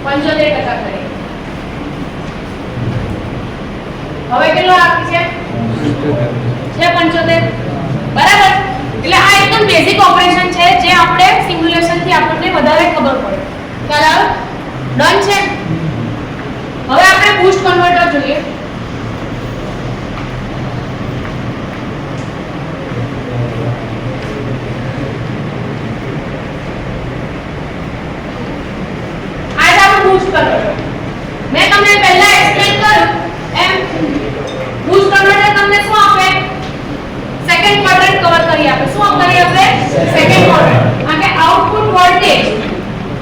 75% કરીએ હવે કેટલો આપી છે 75 બરાબર એટલે આ એકદમ બેઝિક ઓપરેશન છે જે આપણે સિમ્યુલેશન થી આપણને વધારે ખબર પડે બરાબર ડન છે હવે આપણે બૂસ્ટ કન્વર્ટર જોઈએ आज આપણે બૂસ્ટ કન્વર્ટર મેં તમને પહેલા એક્સપ્લેન કર્યું એમ બૂસ્ટ કન્વર્ટર તમને શું આપે સેકન્ડ ક્વાડ્રન્ટ કવર કરી આપે શું કરી આપે સેકન્ડ ક્વાડ્રન્ટ અને આઉટપુટ વોલ્ટેજ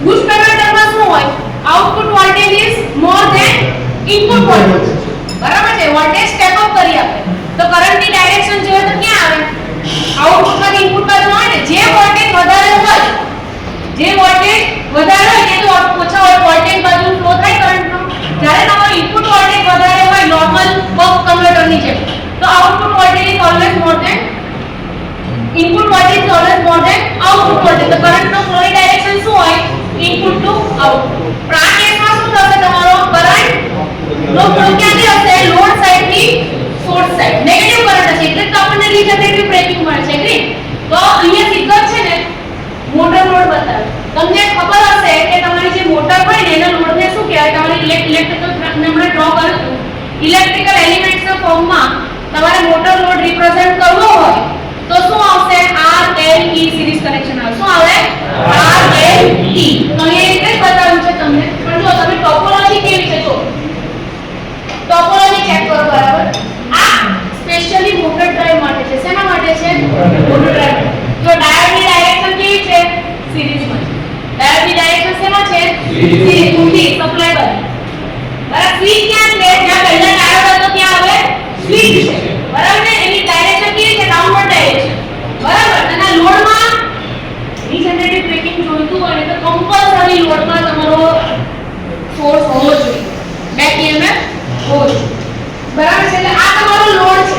બૂસ્ટ કન્વર્ટરમાં શું હોય output voltage is more than input voltage બરાબર છે વોલ્ટેજ સ્ટેપ અપ કરી આપે તો કરંટની ડાયરેક્શન જોઈએ તો ક્યાં આવે આઉટપુટ માંથી ઇનપુટ બાજુ હોય ને જે વોલ્ટેજ વધારે હોય એ તો ઓછા હોય વોલ્ટેજ બાજુ ફ્લો થાય કરંટનો જ્યારે તમારો ઇનપુટ વોલ્ટેજ વધારે હોય નોર્મલ બક કન્વર્ટરની જેમ તો output voltage is always more than input voltage is always more than output voltage તો કરંટનો ફ્લોની ડાયરેક્શન શું હોય ઇનપુટ ટુ આઉટપુટ પણ આ કેસમાં શું થશે તમારો કરંટ નો ફ્લો ક્યાંથી હશે લોડ સાઈડ થી સોર્સ સાઈડ નેગેટિવ કરંટ હશે એટલે તો આપણને રીજનરેટિવ બ્રેકિંગ મળે છે ગ્રીન તો અહીંયા સિગ્નલ છે ને મોટર લોડ બતાવે તમને ખબર હશે કે તમારી જે મોટર હોય ને એના લોડને શું કહેવાય તમારી ઇલેક્ટ્રિકલ નંબર ડ્રો કર્યું ઇલેક્ટ્રિકલ એલિમેન્ટ્સના ફોર્મમાં તમારે મોટર લોડ રિપ્રેઝન્ટ કરવો હોય તો શું આવશે RLE સિરીઝ કનેક્શન આવે શું આવે RLE તો એ રીતે બતાવ્યું છે તમને પણ જો તમે ટોપોલોજી કેવી છે જો ટોપોલોજી ચેક કરો બરાબર આ સ્પેશિયલી મોટર ડ્રાઈવ માટે છે શેના માટે છે મોટર ડ્રાઈવ તો ડાયોડની ડાયરેક્શન કેવી છે સિરીઝમાં ડાયોડની ડાયરેક્શન શેમાં છે સિરીઝ ઊંધી સપ્લાય બાજુ બરાબર સ્વિચ ક્યાં છે જ્યાં પહેલા ડાયોડ હતો ત્યાં હવે સ્વિચ છે બરાબર ને એની ડાયરેક્શન કેવી છે ડાઉનવર્ડ ડાયરેક્શન બરાબર અને લોડમાં રીજનરેટિવ બ્રેકિંગ જોઈતું હોય તો કમ્પલસરી લોડમાં તમારો સોર્સ હોવો જોઈએ બેક EMF હોવો જોઈએ બરાબર છે એટલે આ તમારો લોડ છે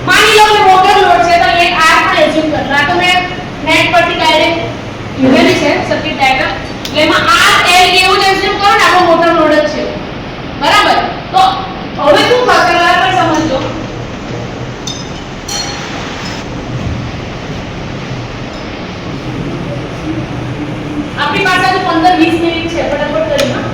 માની લો કે મોટર લોડ છે તો એક R પણ એઝ્યુમ કરો આ તો મેં નેટ પરથી ડાયરેક્ટ લીધેલી છે સર્કિટ ડાયાગ્રામ એટલે એમાં RL એવું જ એઝ્યુમ કરો ને આપણો મોટર લોડ જ છે બરાબર તો હવે શું થશે બરાબર સમજો આપણી પાસે તો 15-20 મિનિટ છે ફટાફટ કરી ના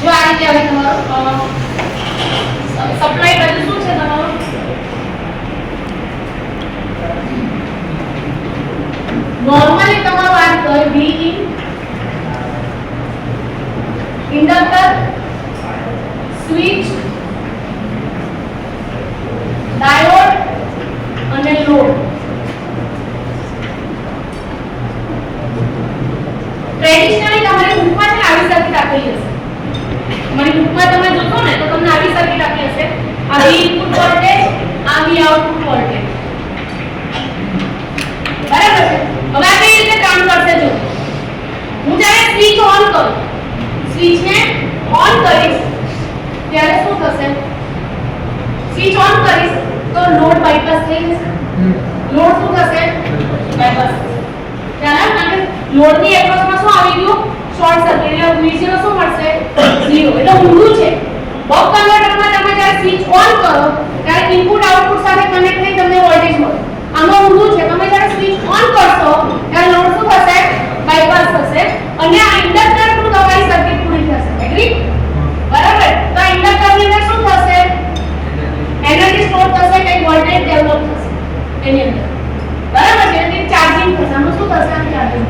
જો આ રીતે હવે તમારો સપ્લાય બાજુ શું છે તમારો નોર્મલી તમારો આ કર V ઇન્ડક્ટર સ્વિચ ડાયોડ અને લોડ ટ્રેડિશનલી તમારી બુકમાં છે આવી સર્કિટ આપેલી હશે તમારી બુકમાં તમે જોશો ને તો તમને આવી સર્કિટ આપી હશે આ V ઇનપુટ વોલ્ટેજ આ V આઉટપુટ વોલ્ટેજ બરાબર છે હવે આ કઈ રીતે કામ કરશે જો હું જ્યારે સ્વિચ ઓન કરું સ્વિચને ઓન કરીશ ત્યારે શું થશે સ્વિચ ઓન કરીશ તો લોડ બાયપાસ થઈ જશે લોડ શું થશે બાયપાસ કારણ કે લોડની એક્રોસમાં શું આવી ગયું શોર્ટ સર્કિટ એટલે V0 શું મળશે 0 એટલે ઊંધું છે બક કન્વર્ટરમાં તમે જ્યારે સ્વિચ ઓન કરો ત્યારે ઇનપુટ આઉટપુટ સાથે કનેક્ટ થઈ તમને વોલ્ટેજ મળે આમાં ઊંધું છે તમે જ્યારે સ્વિચ ઓન કરશો ત્યારે લોડ શું થશે બાયપાસ થશે અને આ ઇન્ડક્ટર થ્રુ તમારી સર્કિટ પૂરી થશે એગ્રી બરાબર તો આ ઇન્ડક્ટરની અંદર શું થશે એનર્જી સ્ટોર થશે કઈ વોલ્ટેજ ડેવલપ થશે એની અંદર બરાબર છે એટલે ચાર્જિંગ થશે આનું શું થશે આ ચાર્જિંગ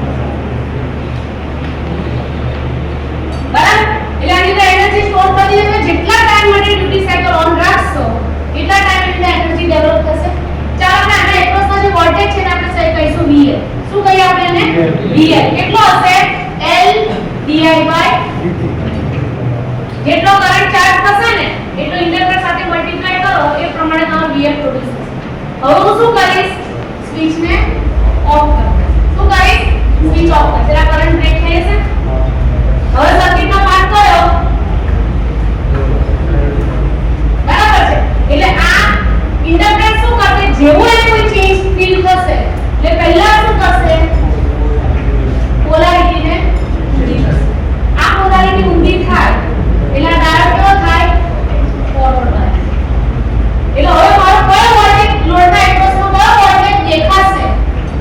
બરાબર એટલે આની અંદર એનર્જી સ્ટોર થઈ જશે જેટલા ટાઈમ માટે ડ્યુટી સાયકલ ઓન રાખશો એટલા ટાઈમ એની એનર્જી ડેવલપ થશે ચાલો આપણે આના એક્રોસમાં જે વોલ્ટેજ છે ને આપણે સહી કહીશું VL શું કહીએ આપણે એને VL કેટલો હશે L divided by VL produce થશે. હવે હું શું કરીશ? સ્વિચને ઓફ કરીશ. શું કરીશ? સ્વિચ ઓફ કરીશ. એટલે કરંટ બ્રેક થઈ જશે. હવે સર્કિટનો પાર્ટ કયો? બરાબર છે. એટલે આ ઇન્ડક્ટન્સ શું કરશે? જેવું એને કોઈ ચેન્જ ફીલ થશે એટલે પહેલા શું કરશે? પોલારિટીને ઊંધી કરશે. આ પોલારિટી ઊંધી થાય એટલે આ ડાયોડ કેવો થાય? ફોરવર્ડ થાય. એટલે હવે મારો કયો વોલ્ટેજ લોડના એક્રોસમાં કયો વોલ્ટેજ દેખાશે?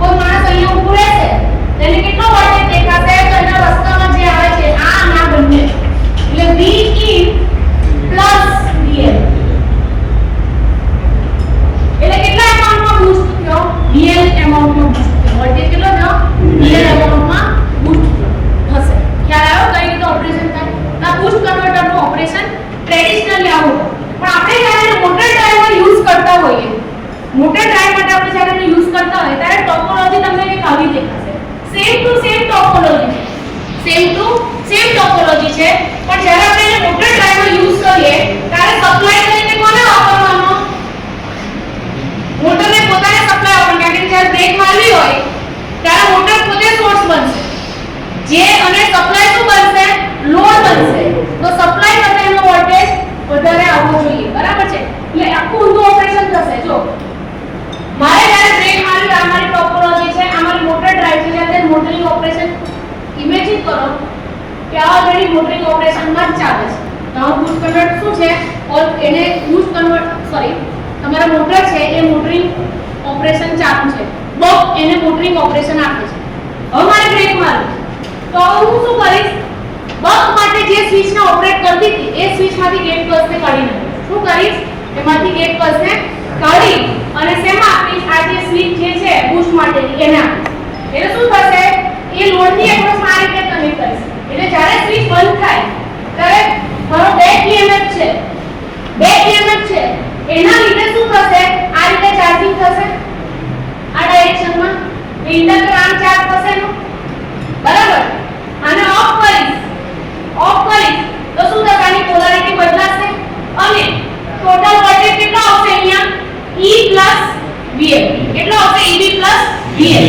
કોઈ માણસ અહીંયા ઊભું રહેશે તેને કેટલો વોલ્ટેજ દેખાશે? તો એના રસ્તામાં જે આવે છે આ અને આ બંને એટલે V in plus VL એટલે કેટલા એમાઉન્ટમાં બૂસ્ટ થયો? VL એમાઉન્ટમાં બૂસ્ટ થયો. વોલ્ટેજ કેટલો થયો? VL એમાઉન્ટમાં બૂસ્ટ થશે. ખ્યાલ આવ્યો કઈ રીતે ઓપરેશન થાય? આ બૂસ્ટ કન્વર્ટરનું ઓપરેશન ટ્રેડિશનલી આવું. પણ આપણે જ્યારે મોટર ડ્રાઈવમાં યુઝ કરતા હોઈએ, મોટર ડ્રાઈવ માટે આપણે જ્યારે એને યુઝ કરતા હોઈએ ત્યારે ટોપોલોજી તમને કંઈક આવી દેખાશે. સેમ ટુ સેમ ટોપોલોજી છે. સેમ ટુ સેમ ટોપોલોજી છે. પણ જ્યારે આપણે એને મોટર ડ્રાઈવમાં યુઝ કરીએ ત્યારે સપ્લાય તરીકે કોને વાપરવાનો? મોટરને પોતાને સપ્લાય આપવાનો. કારણ કે જ્યારે બ્રેક મારવી હોય ત્યારે મોટર પોતે સોર્સ બનશે. જે અને સપ્લાય શું બનશે? લોડ બનશે. તો સપ્લાય કરતા એનો વોલ્ટેજ વધારે આવવો જોઈએ. બરાબર છે? એટલે આખું ઊંધું ઓપરેશન થશે. જો મારે જ્યારે બ્રેક મારવી આ મારી ટોપોલોજી છે, આ મારી મોટર ડ્રાઈવ છે. જ્યારે મોટરિંગ ઓપરેશન ઇમેજિન કરો કે આ ઓલરેડી મોટરિંગ ઓપરેશનમાં જ ચાલે છે. તો બૂસ્ટ કન્વર્ટર શું છે? એને બૂસ્ટ કન્વર્ટ સોરી તમારા મોટર છે એ મોટરિંગ ઓપરેશન ચાલુ છે. બક એને મોટરિંગ ઓપરેશન આપે છે. હવે મારે બ્રેક મારવું તો હું શું કરીશ? બક માટે જે સ્વિચને ઓપરેટ કરતી હતી એ સ્વિચમાંથી ગેટ પલ્સને કાઢી નાખીશ. શું કરીશ? એમાંથી ગેટ પલ્સને કાઢી અને શેમાં આપીશ? આ જે સ્વિચ જે છે બૂસ્ટ માટેની એને આપીશ. એટલે શું થશે? એ લોડની એક્રોસ આ રીતે કનેક્ટ કરીશ. એટલે જ્યારે સ્વિચ બંધ થાય ત્યારે મારો બેક EMF છે, બેક EMF છે એના લીધે શું થશે? આ રીતે ચાર્જિંગ થશે આ ડાયરેક્શનમાં. ઇન્ડક્ટર આમ ચાર્જ થશે ને, બરાબર? આને ઓફ કરીશ તો શું થશે? આની પોલારિટી બદલાશે અને ટોટલ વોલ્ટેજ કેટલો આવશે અહીંયા? E VL. કેટલો આવશે? EB VL.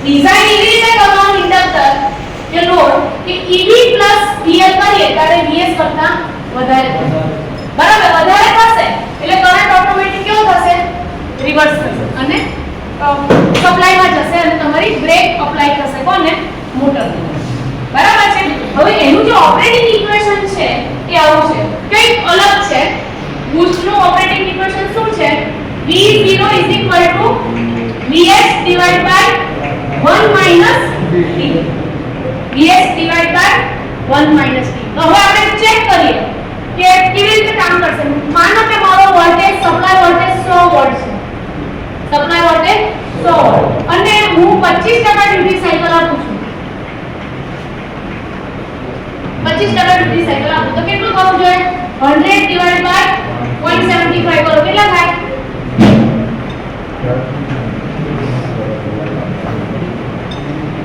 ડિઝાઇન એવી રીતે કરવાનું ઇન્ડક્ટર કે લોડ કે EB VL કરીએ ત્યારે VS કરતા વધારે થશે. બરાબર? વધારે થશે એટલે કરંટ ઓટોમેટિક કેવો થશે? રિવર્સ થશે અને સપ્લાયમાં જશે અને તમારી બ્રેક અપ્લાય થશે કોને? મોટરને. બરાબર છે? હવે એનું જે ઓપરેટિંગ ઇક્વેશન છે એ આવું છે. કંઈક અલગ છે. બૂસ્ટનું ઓપરેટિંગ ઇક્વેશન શું છે? V0 VS divided by 1 minus t. VS divided by 1 minus t. તો હવે આપણે ચેક કરીએ કે કેવી રીતે કામ કરશે. માનો કે મારો વોલ્ટેજ સપ્લાય વોલ્ટેજ 100 વોલ્ટ છે. સપ્લાય વોલ્ટેજ 100 વોલ્ટ અને હું 25% ડ્યુટી સાયકલ આપું છું. 25% ડ્યુટી સાયકલ આપું તો કેટલું થવું જોઈએ? 100 divided by 0.75 કરો. કેટલા થાય?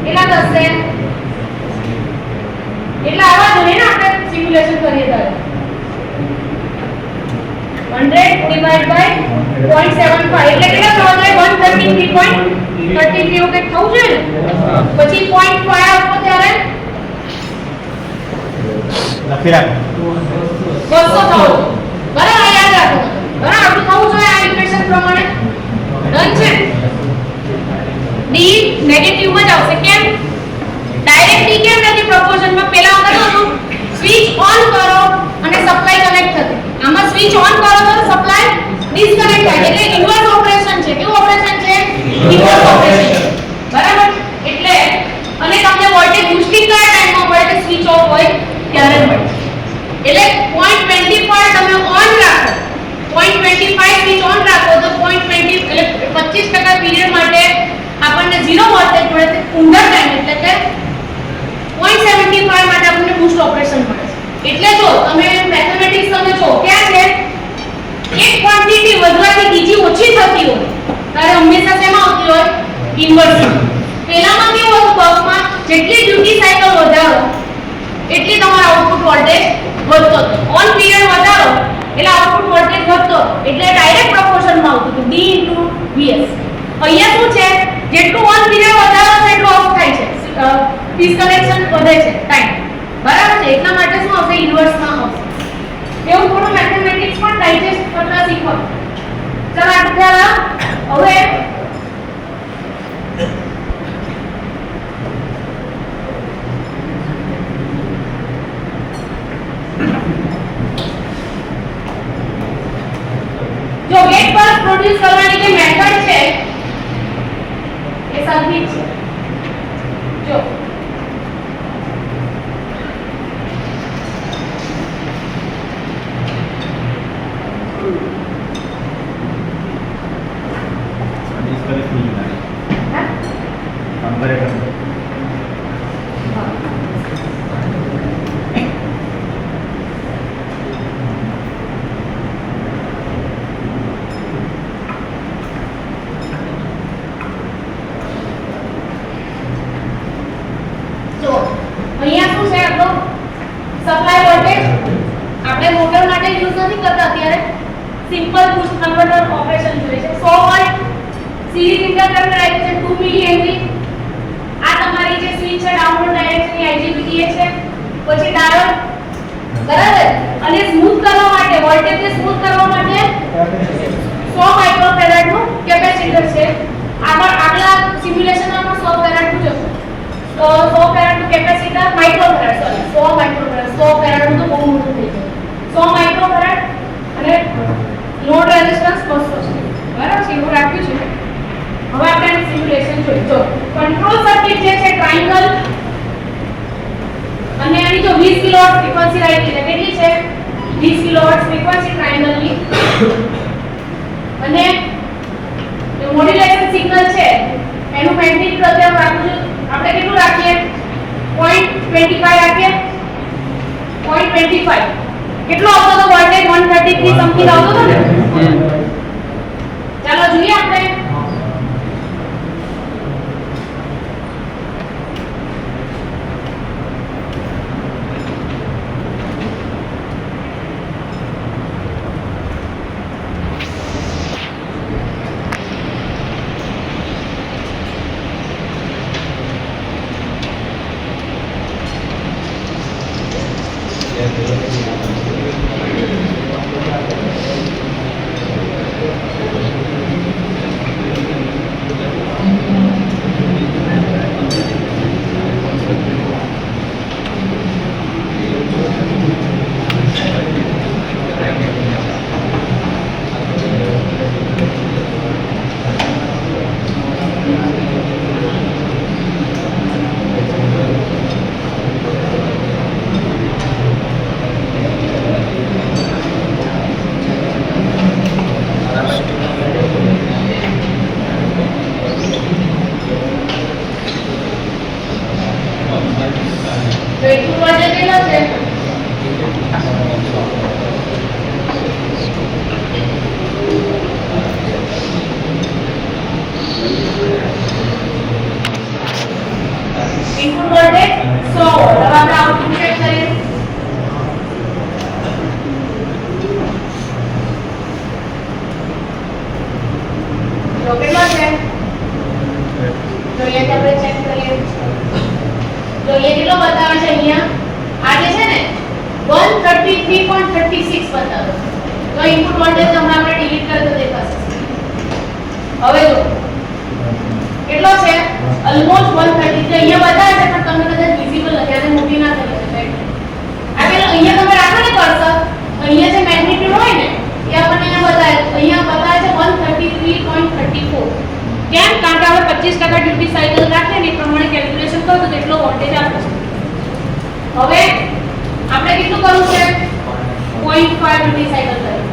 કેટલા થશે? એટલા આવવા જોઈએ ને આપણે સિમ્યુલેશન કરીએ ત્યારે. 100 divided by 0.75 એટલે કેટલા થવા જોઈએ? 133.33 એવું કંઈક થવું જોઈએ ને. પછી 0.5 આપો ત્યારે લખી રાખ. 200 થવું. બરાબર? યાદ રાખો. બરાબર? આટલું થવું જોઈએ આ ઇક્વેશન પ્રમાણે. ડન છે? D નેગેટિવ માં જ આવશે. કેમ? ડાયરેક્ટ D કેમ નથી પ્રોપોર્શનમાં? પહેલા આગળ હતું સ્વિચ ઓન કરો અને સપ્લાય કનેક્ટ થતી. આમાં સ્વિચ ઓન કરો તો સપ્લાય ડિસ્કનેક્ટ થાય. એટલે ઇન્વર્સ ઓપરેશન છે. કેવું ઓપરેશન છે? Inverse operation. બરાબર? એટલે અને તમને વોલ્ટેજ બૂસ્ટિંગ કયા ટાઈમમાં મળે? કે સ્વિચ ઓફ હોય ત્યારે મળે. એટલે 0.25 તમે ઓન રાખો, 0.25 સ્વિચ ઓન રાખો તો 0.20 એટલે 25% પીરિયડ માટે આપણને 0 વોલ્ટેજ મળે છે. ઊંડા ટાઈમ એટલે કે 0.75 માટે આપણને બૂસ્ટ ઓપરેશન મળે છે. એટલે જો તમે મેથેમેટિક્સ તમે જો ક્યાં છે? એક ક્વોન્ટિટી વધવાથી બીજી ઓછી થતી હોય ત્યારે હંમેશા શેમાં આવતી હોય? ઇન્વર્સમાં. પહેલામાં કેવું હતું? બસમાં જેટલી ડ્યુટી સાયકલ વધારો એટલી તમારો આઉટપુટ વોલ્ટેજ વધતો હતો. ઓન પીરિયડ વધારો એટલે આઉટપુટ વોલ્ટેજ વધતો એટલે ડાયરેક્ટ પ્રોપોર્શનમાં આવતું હતું D * Vs. અહીંયા શું છે, જેટલું ઓન પીરિયડ વધારો છે એટલું ઓફ થાય છે, ડિસ્કનેક્શન વધે છે ટાઈમ, બરાબર છે, એટલા માટે શું આવશે, ઇન્વર્સમાં આવશે. એવું થોડું મેથેમેટિક્સ પણ ડાયજેસ્ટ કરતા શીખો. ચાલો આ ખ્યાલ હવે जो गेट पर प्रोड्यूस करवाने की मेथड છે એ સરખી છે. જો इसका भी नहीं है હા कंपैरेटर જો અહીંયા શું છે, આપણો સપ્લાય વોલ્ટેજ આપણે મોટર માટે યુઝ નથી કરતા અત્યારે, સિમ્પલ બૂસ્ટ કન્વર્ટર ઓપરેશન જોઈએ છે. 100 વોલ્ટ સિરીઝ ઇન્ડક્ટર રાખ્યું છે 2 મિલી હેનરી. આ તમારી જે સ્વિચ છે ડાઉનલોડ ડાયરેક્શનની IGBT છે, પછી ડાયોડ, બરાબર. અને સ્મૂથ કરવા માટે, વોલ્ટેજને સ્મૂથ કરવા માટે 100 માઇક્રોફેરાડ નું કેપેસિટર છે. આગલા સિમ્યુલેશનમાં આપણે 100 ફેરાડ નું જોશું. તો 100 ફેરાડ નું capacitor, microfarad, sorry 100 microfarad, 100 farad નું તો બહુ મોટું થઈ જાય. 100 માઇક્રોફેરાડ અને લોડ રેઝિસ્ટન્સ 200 છે, બરાબર છે, એવું રાખ્યું છે. હવે આપણે એનું સિમ્યુલેશન જોઈએ. જો કંટ્રોલ સર્કિટ જે છે ટ્રાયંગલ, અને આની જો 20 કિલોવોટ ફ્રીક્વન્સી રાખી છે, કેટલી છે 20 કિલોવોટ ફ્રીક્વન્સી ટ્રાયંગલની, અને જે મોડ્યુલેશન સિગ્નલ છે એનું મેગ્નીટ્યુડ અત્યારે રાખું છું આપણે કેટલું રાખીએ 0.25 રાખીએ. 0.25 કેટલો આવતો તો વોલ્ટેજ 133 સમથિંગ આવતો હતો ને. ચાલો જોઈએ આપણે. તો એટલું વોલ્ટેજ કેટલો છે, ઇનપુટ વોલ્ટેજ 100 વોલ્ટ. હવે આપણે આઉટપુટ ચેક કરીએ. તો કેટલો છે, જોઈએ આપણે ચેક કરીએ. તો ये કેટલો બતાવે છે અહીંયા, આ જે છે ને 133.36 બતાવે. તો ઇનપુટ વોલ્ટેજ હમણાં આપણે ડિલીટ કરી તો દેખાશે. હવે જો કેટલો છે, ઓલમોસ્ટ 133 અહીંયા બતાવે છે, પણ તમને કદાચ વિઝિબલ નથી, આને મોટી ના થઈ શકે. આ પેલો અહીંયા તમે રાખો ને કર્સર, અહીંયા જે મેગ્નીટ્યુડ હોય ને એ આપણને અહીંયા બતાવે છે 133.34. કેમ? કારણ કે આપણે 25% ડ્યુટી સાયકલ રાખીએ ને એ પ્રમાણે કેલ્ક્યુલેશન કરો તો કેટલો વોલ્ટેજ આપે છે. હવે આપણે કેટલું કરવું છે, 0.5 ડ્યુટી સાયકલ કરીએ.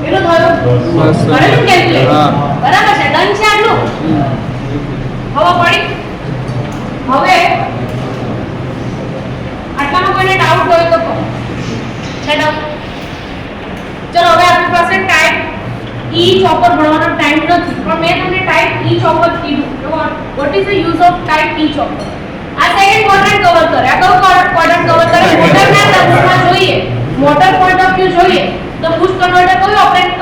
કેટલું થયું? કેલ્ક્યુલેશન બરાબર છે, ડન છે આટલું. હવે પડી. હવે આટલામાં કોઈને ડાઉટ હોય તો છે ડાઉટ? ચલો હવે આપણી પાસે ટાઈપ E ચોપર ભણવાનો ટાઈમ નથી, પણ મેં તમને ટાઈપ ઈ ચોપર કીધું. What is the use of type E chopper? આ સેકન્ડ ક્વોડ્રન્ટ કવર કરે, આ કયો ક્વોડ્રન્ટ કવર કરે? મોટરના ટર્મ્સમાં જોઈએ, મોટર પોઈન્ટ ઓફ વ્યૂ જોઈએ તો બૂસ્ટ કન્વર્ટર કયું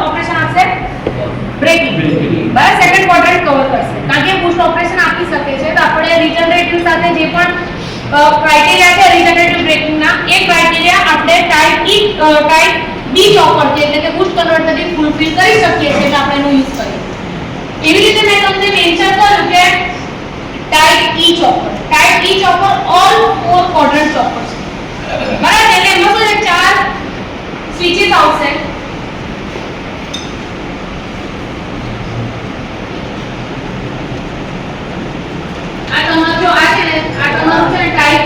ઓપરેશન આપશે? બ્રેકિંગ. બરાબર, સેકન્ડ ક્વોડ્રન્ટ કવર કરશે કારણ કે બૂસ્ટ ઓપરેશન આપી શકે છે. તો આપણે રીજનરેટિવ સાથે જે પણ ક્રાઇટેરિયા છે રીજનરેટિવ બ્રેકિંગના, એ ક્રાઇટેરિયા આપણે ટાઈપ બી ચોપર છે એટલે કે બૂસ્ટ કન્વર્ટરથી ફૂલફિલ કરી શકીએ છીએ, એટલે આપણે એનો યુઝ કરીએ. એવી રીતે મેં તમને મેન્શન કર્યું કે type E chopper all four quadrant chopper છે. બરાબર, એટલે એમાં શું છે? 4 સ્વિચીસ આવશે. આ તમારો જો આ છે ને, આ તમારું છે ને ટાઈપ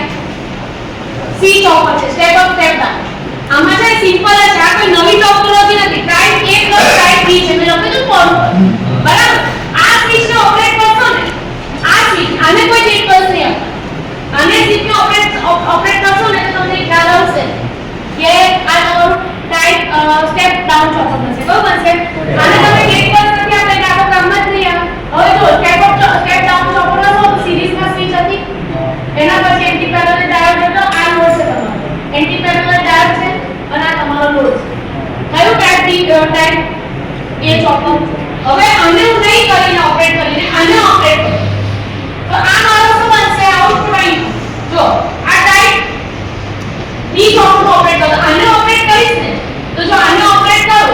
સી ચોપર છે, સ્ટેપ ઓફ સ્ટેપ ડાઉન. આમાં છે સિમ્પલ જ છે, આ કોઈ નવી ટોપોલોજી નથી. ટાઈપ 1 પ્લસ ટાઈપ બી છે, મેં લખ્યું ફોર્મ પર. બરાબર, આ સ્વિચને ઓપરેટ કરશો ને, આ સ્વિચ આને કોઈ નેટવર્ક નહીં આપતા, આને સ્વિચને ઓપરેટ કરશો ને તો તમને ખ્યાલ આવશે કે આ તમારું ટાઈપ સ્ટેપ ડાઉન ચોપર બનશે. કયું બનશે? આને તમે નેટવર્ક નથી આપતા એટલે આ કામ જ નહીં આવે. હવે જો સ્ટેપ ડાઉન ચોપર નો સિરીઝમાં સ્વિચ હતી, એના પછી એન્ટી પેરેલલ ડાયોડ હતો. આ લોડ છે તમારો એન્ટી પેરેલલ ડાયોડ છે અને આ તમારો લોડ છે. કયું ટાઈપ એ ચોપર? હવે આને હું નહીં કરીને ઓપરેટ કરીને આને ઓપરેટ કરું તો આ મારો શું બનશે? આઉટપુટ અહીં જો આ ટાઈપ બી ચોપર ઓપરેટ કરું, આને ઓપરેટ કરીશ ને તો જો આને ઓપરેટ કરું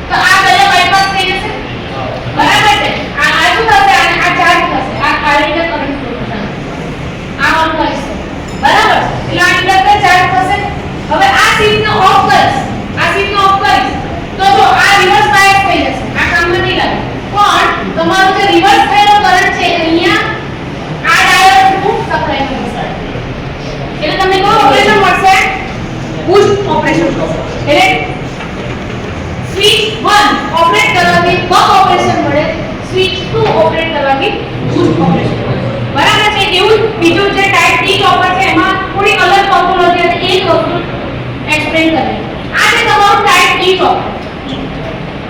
તો આ પહેલા બાયપાસ થઈ જશે. બરાબર છે? આ શું થશે? આ ચાર્જ થશે, આ રીતે કરંટ ફ્લો થશે, આ ઓન કરીશ. બરાબર, એટલે આ ઇન્ડક્ટર ચાર્જ થશે. હવે આ સ્વિચને ઓફ કરીશ તો જો આ રિવર્સ બાયસ થઈ જશે, આ કામમાં નહીં લાગે. પણ તમારો જે રિવર્સ થયેલો કરંટ છે અહીંયા આ ડાયોડ થ્રુ સપ્લાય થશે, એટલે તમને કયું ઓપરેશન મળશે? બૂસ્ટ ઓપરેશન મળશે. એટલે સ્વિચ 1 ઓપરેટ કરવાથી બક ઓપરેશન મળે, સ્વિચ 2 ઓપરેટ કરવાથી બૂસ્ટ ઓપરેશન મળે. બરાબર છે? એવું બીજું જે ટાઈપ ડી ચોપર છે એમાં થોડી અલગ ટોપોલોજી અને એક વસ્તુ એક્સપ્લેન કરવી. આ છે તમારું ટાઈપ ડી ચોપર,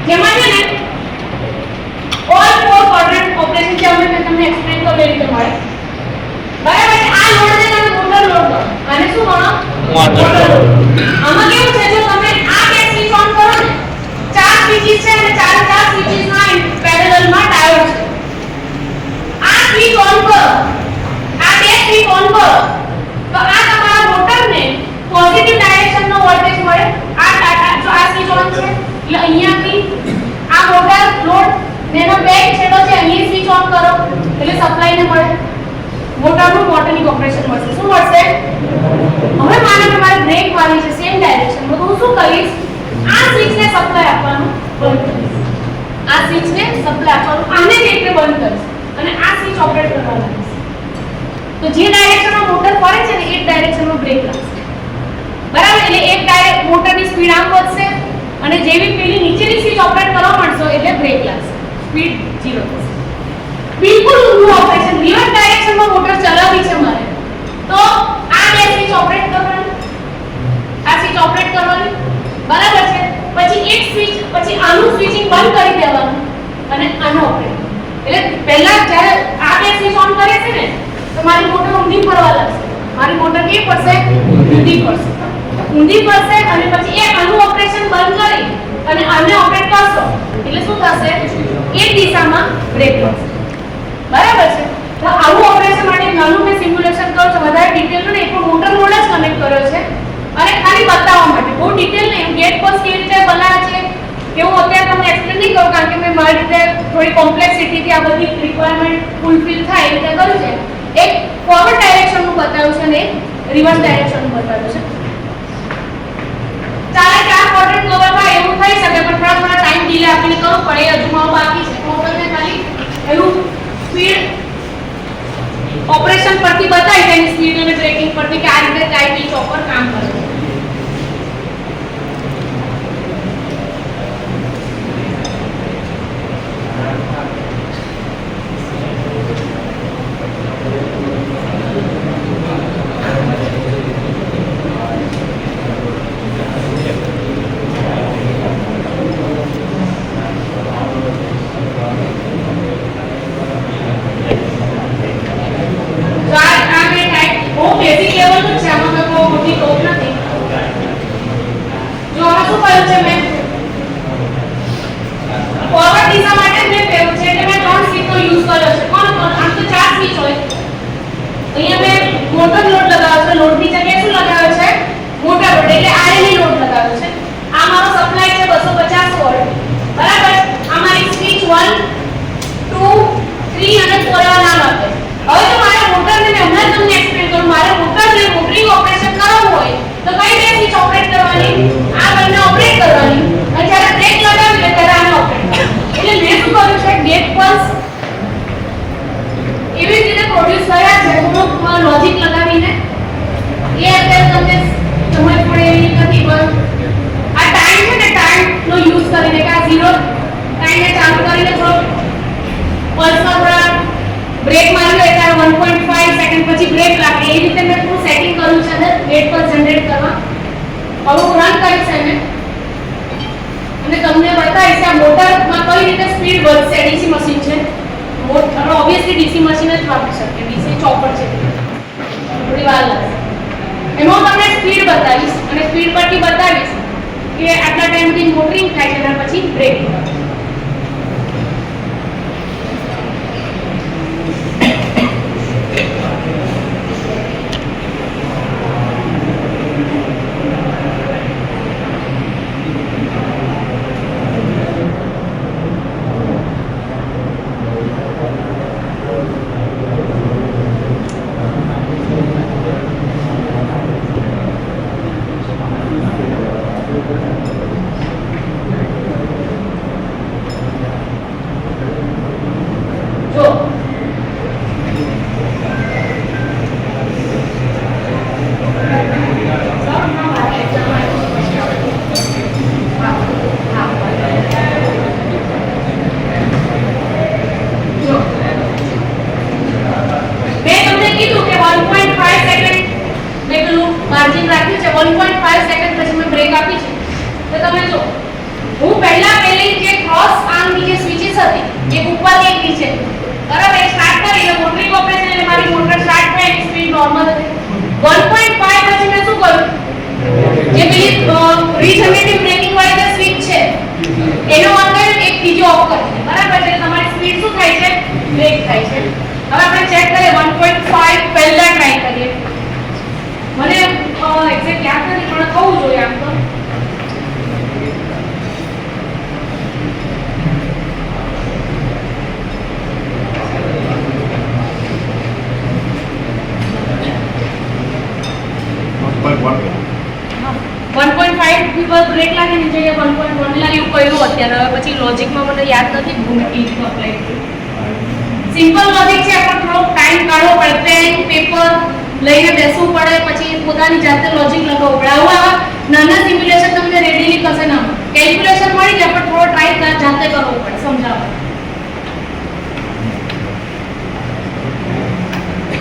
જેમાં છે ને ઓલ ફોર ક્વોડ્રન્ટ ઓપરેશન છે. અમે તમને એક્સપ્લેન કરી રીતે મળે. બરાબર છે? આ લોડ ને તમે મોટર લોડ કરો, આને શું ગણો? Motor load. આમાં કેવું છે? જો તમે આ બે સ્વિચ ઓન કરો ને, 4 સ્વિચીસ છે અને 4 સ્વિચીસના પેરેલલમાં ડાયોડ છે. આ સ્વિચ ઓન કરો, આ બે સ્વિચ ઓન કરો તો આ તમારા મોટરને પોઝિટિવ ડાયરેક્શનનો વોલ્ટેજ મળે. જો આ સ્વિચ ઓન છે એટલે અહીંયાથી આ મોટર લોડ ને એનો બેક છેડો છે, અહીં સ્વિચ ઓન કરો એટલે સપ્લાયને મળે, મોટરનું મોટરિંગ ઓપરેશન મળશે. શું મળશે? હવે માનો કે મારે બ્રેક મારવી છે સેમ ડાયરેક્શનમાં, તો હું શું કરીશ? આ સ્વિચને સપ્લાય આપવાનું બંધ કરીશ, આ સ્વિચને સપ્લાય આપવાનું આને જ એટલે બંધ કરીશ અને આ સ્વિચ ઓપરેટ કરવા લાગીશ. તો જે ડાયરેક્શનમાં મોટર ફરે છે ને એ ડાયરેક્શનમાં બ્રેક લાગશે. બરાબર, એટલે એક ડાયરેક્ટ મોટરની સ્પીડ આમ વધશે અને જેવી પેલી નીચેની સ્વિચ ઓપરેટ કરવા માંડશો એટલે બ્રેક લાગશે, સ્પીડ 0 થશે. બિલકુલ ઊંધું ઓપરેશન, રિવર્સ ડાયરેક્શનમાં મોટર ચલાવવી છે મારે તો આ બે સ્વિચ ઓપરેટ કરવાની, આ સ્વિચ ઓપરેટ કરવાની. બરાબર છે? પછી એક સ્વિચ, પછી આનું સ્વિચિંગ બંધ કરી દેવાનું અને આનો ઓપરેટ. એટલે પહેલા જ્યારે આ બે સ્વિચ ઓન કરે છે ને તો મારી મોટર ઊંધી ફરવા લાગશે, મારી મોટર કેવી પડશે? ઊંધી પડશે અને પછી એ આનું ઓપરેશન બંધ કરી અને આને ઓપરેટ કરશો એટલે શું થશે? એક દિશામાં બ્રેક લાગશે. બરાબર છે? તો આવું ઓપરેશન માટે નાનું મેં સિમ્યુલેશન કરું છું, વધારે ડિટેલમાં નહીં, પણ મોટર લોડ જ કનેક્ટ કર્યો છે અને ખાલી બતાવવા માટે, બહુ ડિટેલ નહીં. ગેટ પોસ્ટ કેવી રીતે બનાવે છે એવું અત્યારે તમને એક્સપ્લેન નહીં કરું કારણ કે મેં મારી રીતે થોડી કોમ્પ્લેક્સિટીથી આ બધી રિક્વાયરમેન્ટ ફૂલફિલ થાય એ રીતે કર્યું છે. એક ફોરવર્ડ ડાયરેક્શનનું બતાવ્યું છે અને એક રિવર્સ ડાયરેક્શનનું બતાવ્યું છે. 4 ક્વોડ્રન્ટ કવરમાં એવું થઈ શકે પણ થોડા ટાઈમ ડિલે આપીને કરવું પડે, હજુ મારું બાકી છે. હું તમને ખાલી એનું સ્પીડ ઓપરેશન પરથી બતાવી તેની સ્પીડ અને બ્રેકિંગ પરથી કે આ રીતે ટાઈપ ડી ચોપર કામ કરે છે. યુઝ કર્યો છે. કોણ આમ તો 4 સ્વિચ હોય. અહીંયા મેં મોટર લોડ લગાવ્યો છે. લોડની જગ્યાએ શું લગાવ્યો છે? મોટર લોડ એટલે આરએલઈ લોડ લગાવ્યો છે. આ મારો સપ્લાય છે 250 વોલ્ટ. બરાબર. આ મારી સ્વિચ 1 2 3 અને 4 એવા નામ આપે. હવે તો મારે મોટરને મેં હમણાં તમને એક્સપ્લેન કરું. મારે મોટરને મોટરિંગ ઓપરેશન કરવું હોય તો કઈ બે સ્વિચ ઓપરેટ કરવાની? આ બંને ઓપરેટ કરવાની અને જ્યારે બ્રેક લગાવી ત્યારે આને ઓપરેટ કરવાની. એટલે મેં શું કર્યું છે ગેટ પલ્સ એવી રીતે પ્રોડ્યુસ કર્યા છે થોડુંક લોજિક લગાવીને. એ અત્યારે તમને સમજ પડે એવી નથી પણ આ ટાઈમ છે ને ટાઈમ નો યુઝ કરીને કે આ 0 ટાઈમે ચાલુ કરીને થોડો પલ્સમાં થોડા બ્રેક માર્યો એટલે 1.5 સેકન્ડ પછી બ્રેક લાગે એ રીતે મેં થોડું સેટિંગ કર્યું છે અંદર ગેટ પર જનરેટ કરવા. હવે હું રન કરીશ એને અને તમને બતાવીશ આ મોટરમાં કઈ રીતે સ્પીડ વધશે. ડીસી મશીન છે. આપણે ઓબ્વિયસલી ડીસી મશીન જ વાપરી શકીએ. ડીસી ચોપર છે થોડી વાર લાગશે. એમાં તમને સ્પીડ બતાવીશ અને સ્પીડ પરથી બતાવીશ કે આટલા ટાઈમ સુધી મોટરિંગ થાય છે અને પછી બ્રેકિંગ. માર્જિન રાખ્યું છે 1.5 સેકન્ડ પછી મેં બ્રેક આપી છે. તો તમે જો હું પહેલી જે ક્રોસ આર્મની જે સ્વિચીસ હતી એક ઉપર એક નીચે બરાબર એ સ્ટાર્ટ કરી એટલે મોટરિંગ ઓપરેશન એટલે મારી મોટર સ્ટાર્ટ થાય એની સ્પીડ નોર્મલ હતી. 1.5 પછી મેં શું કર્યું જે પેલી રીજનરેટિવ બ્રેકિંગ વાળી જે સ્વિચ છે એનો ઓન કર્યો એક બીજો ઓફ કરી બરાબર એટલે તમારી સ્પીડ શું થાય છે બ્રેક થાય છે. હવે આપણે ચેક કરીએ 1.5 પહેલા ટ્રાય કરીએ. મને એક્ઝેક્ટ યાદ નથી પણ થવું જોઈએ આમ તો. બ્રેક લાગે ને જગ્યાએ 1.1 લાગે એવું કર્યું અત્યારે. હવે પછી લોજિકમાં મને યાદ નથી ભૂલી અપ્લાય કર્યું. સિમ્પલ લોજિક છે પણ થોડો ટાઈમ કાઢવો પડે. પેન પેપર લઈને બેસવું પડે પછી પોતાની જાતે લોજિક લગાવવું પડે. આવા નાના સિમ્યુલેશન તમને રેડીલી કશે ના કેલ્ક્યુલેશન મળી જાય પણ થોડો ટ્રાય જાતે કરવો પડે સમજાવવા.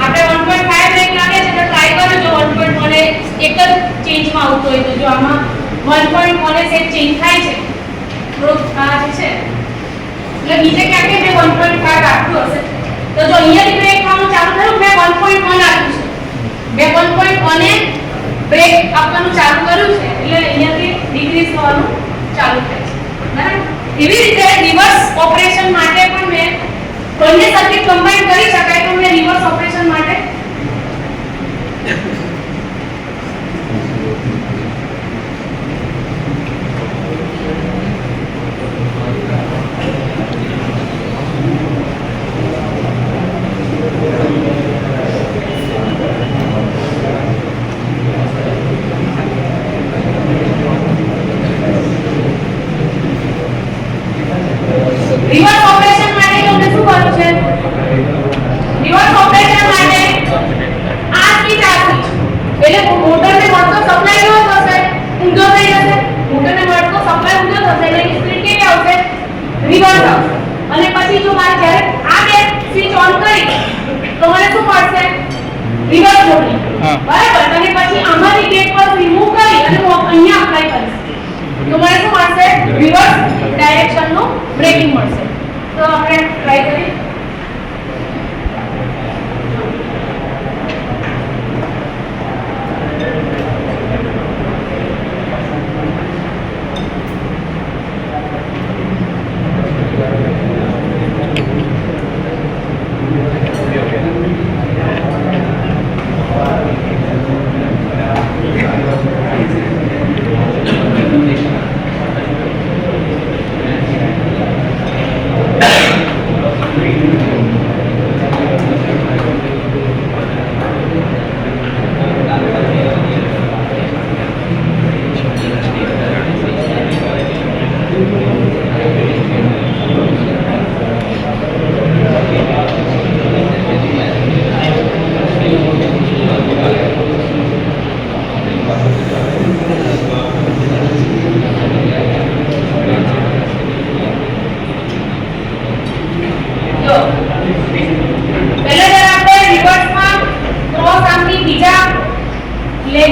આપણે 1.5 બ્રેક લાગે છે તો ટ્રાય કરો જો 1.1 એક જ ચેન્જમાં આવતો હોય તો જો આમાં 1.1 એ ચેન્જ થાય છે થોડો આ જે છે એટલે નીચે ક્યાંક મેં 1.5 આપ્યું હશે તો જો અહીંયાથી બ્રેક થવાનું ચાલુ થયું મેં 1.1 આપ્યું છે. મેં 1.1 એ બ્રેક આપવાનું ચાલુ કર્યું છે એટલે અહીંયાથી ડિક્રીઝ થવાનું ચાલુ થાય છે બરાબર. એવી રીતે રિવર્સ ઓપરેશન માટે પણ મેં બંને સર્કિટ કમ્બાઈન કરી શકાય તો મેં રિવર્સ ઓપરેશન માટે રિવર્સ ઓપરેશન માટે તમને શું કરવું છે? રિવર્સ ઓપરેશન માટે આ સ્વિચ એટલે મોટરને મળતો સપ્લાય કેવો થશે? ઊંધો થઈ જશે. મોટરને મળતો સપ્લાય ઊંધો થશે એટલે એની સ્પીડ કેવી આવશે? રિવર્સ આવશે. અને પછી જો મારે જ્યારે આ બે સ્વિચ ઓન કરી તો મને શું મળશે? Reverse motoring. બરાબર. અને પછી આમાંથી ગેટ પર રિમૂવ કરી અને હું અહીંયા અપ્લાય કરીશ તો મને શું મળશે? રિવર્સ ડાયરેક્શનનું બ્રેકિંગ મળશે. તો આપણે ટ્રાય કરીએ.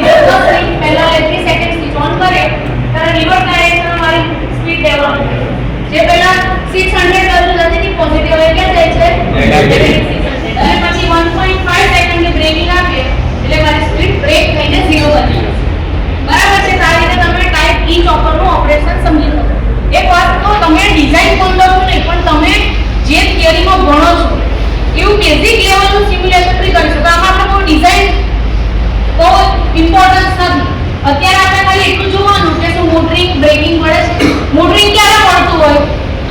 સ્વિચ પહેલા 30 સેકન્ડ સ્વિચ ઓન કરે ત્યારે રિવર્સ ડાયરેક્શનમાં મારી સ્પીડ ડેવલપ જે પહેલા 600 ચાલુ થતી હતી પોઝિટિવ હવે ક્યાં જાય છે નેગેટિવ 600 અને પછી 1.5 સેકન્ડ ની બ્રેકિંગ આપે એટલે મારી સ્પીડ બ્રેક થઈને 0 બની જશે. બરાબર છે. આ રીતે તમે ટાઈપ ઈ ચોપર નું ઓપરેશન સમજી લો. એક વાત તો તમે ડિઝાઇન કોણ લો નહીં પણ તમે જે થિયરીમાં ભણો છો એવું બેઝિક લેવલનું સિમ્યુલેશન બી કરી શકો. આમાં આપણે કોઈ ડિઝાઇન બહુ ઇમ્પોર્ટન્સ નથી. અત્યારે આપણે ખાલી એટલું જોવાનું કે શું મોટરિંગ બ્રેકિંગ મળે છે. મોટરિંગ ક્યારે મળતું હોય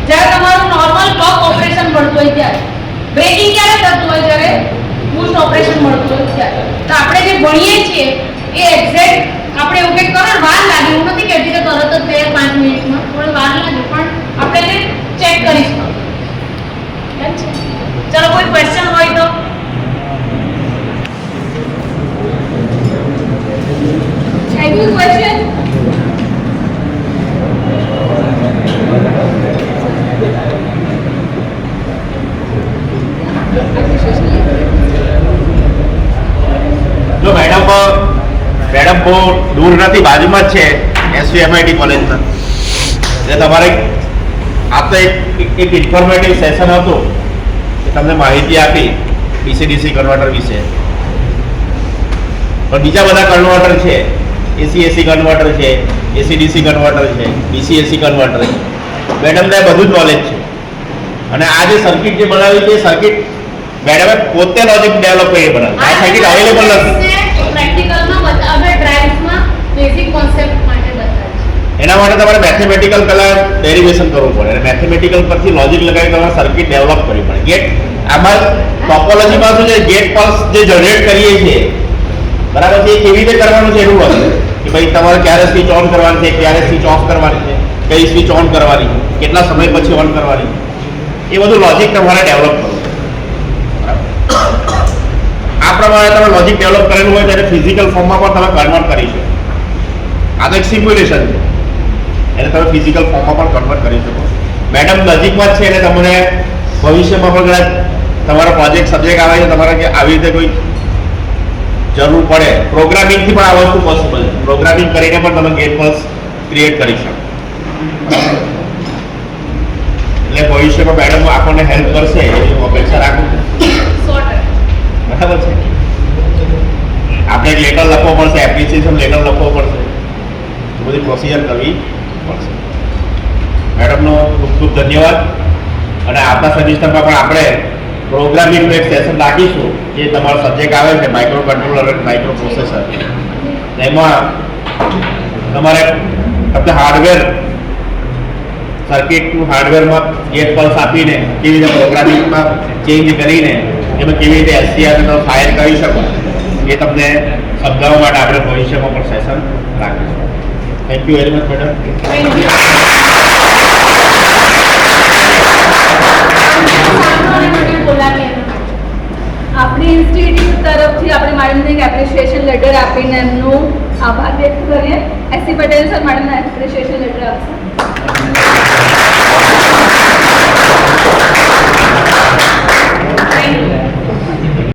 જ્યારે તમારું નોર્મલ ક્લોક ઓપરેશન મળતું હોય ત્યારે. બ્રેકિંગ ક્યારે થતું હોય જ્યારે બૂસ્ટ ઓપરેશન મળતું હોય ત્યારે. તો આપણે જે ભણીએ છીએ એ એક્ઝેક્ટ આપણે એવું કંઈક કરો વાર લાગે હું નથી કહેતી કે તરત જ 5 મિનિટમાં થોડી વાર લાગે પણ આપણે એને ચેક કરીશું. ચલો કોઈ ક્વેશ્ચન હોય તો any question જો મેડમ બહુ દૂર નથી, બાજુમાં જ છે SVMIT કોલેજમાં. એટલે તમારે આ તો એક ઇન્ફોર્મેટિવ સેશન હતું કે તમને માહિતી આપી DC-DC કન્વર્ટર વિશે. પણ બીજા બધા કન્વર્ટર છે, AC-AC કન્વર્ટર છે, AC-DC કન્વર્ટર છે, DC-AC કન્વર્ટર છે. મેડમને બધું જ નોલેજ છે. અને આ જે સર્કિટ જે બનાવી છે સર્કિટ મેડમે પોતે લોજિક ડેવલપ કરી બનાવી. આ સર્કિટ અવેલેબલ નથી. પ્રેક્ટિકલમાં અમે ડ્રાઇવ્સમાં બેઝિક કોન્સેપ્ટ માટે બતાવ્યું છે. એના માટે તમારે મેથેમેટિકલ કલર ડેરિવેશન કરવું પડે અને મેથેમેટિકલ પરથી લોજિક લગાવી તમારે સર્કિટ ડેવલપ કરવી પડે. ગેટ આમાં ટોપોલોજીમાં શું છે, ગેટ પલ્સ જે જનરેટ કરીએ છીએ બરાબર છે, એ કેવી રીતે કરવાનું છે એવું હોય કે ભાઈ તમારે ક્યારે સ્વિચ ઓન કરવાની છે, ક્યારે સ્વિચ ઓફ કરવાની છે, કઈ સ્વિચ ઓન કરવાની, કેટલા સમય પછી ઓન કરવાની, એ બધું લોજિક તમારે ડેવલપ કરવું. આ પ્રમાણે તમે લોજિક ડેવલપ કરેલું હોય ત્યારે ફિઝિકલ ફોર્મમાં પણ તમે કન્વર્ટ કરી શકો. આ તો એક સિમ્યુલેશન છે, એને તમે ફિઝિકલ ફોર્મમાં પણ કન્વર્ટ કરી શકો. મેડમ નજીકમાં જ છે એટલે તમને ભવિષ્યમાં પણ કદાચ તમારો પ્રોજેક્ટ સબ્જેક્ટ આવે છે, તમારે કે આવી રીતે કોઈ જરૂર પડે પ્રોગ્રામિંગથી પણ આ વસ્તુ પોસિબલ છે. પ્રોગ્રામિંગ કરીને પણ તમે ગેટ પલ્સ ક્રિએટ કરી શકો. એટલે ભવિષ્યમાં મેડમ આપણને હેલ્પ કરશે એવી અપેક્ષા રાખું છું. બરાબર છે. આપણે એક લેટર લખવો પડશે, એપ્લિકેશન લેટર લખવો પડશે, એ બધી પ્રોસિજર કરવી પડશે. મેડમનો ખૂબ ખૂબ ધન્યવાદ. અને આવતા સેમિસ્ટરમાં પણ આપણે પ્રોગ્રામિંગનું એક સેશન રાખીશું જે તમારો સબ્જેક્ટ આવે છે માઇક્રો કંટ્રોલર અને માઇક્રો પ્રોસેસર. એમાં તમારે આપણે હાર્ડવેર સર્કિટનું હાર્ડવેરમાં ગેટ પલ્સ આપીને કેવી રીતે પ્રોગ્રામિંગમાં ચેન્જ કરીને એમાં કેવી રીતે SCR ને ફાયર કરી શકો એ તમને સમજાવવા માટે આપણે ભવિષ્યમાં પણ સેશન રાખીશું. Thank you very much madam. આપણી ઇન્સ્ટિટ્યૂટ તરફથી આપણે મેડમને એક એપ્રિશિએશન લેટર આપીને એમનો આભાર વ્યક્ત કરીએ. એસી પટેલ સર મેડમને એપ્રિશિએશન લેટર આપશે.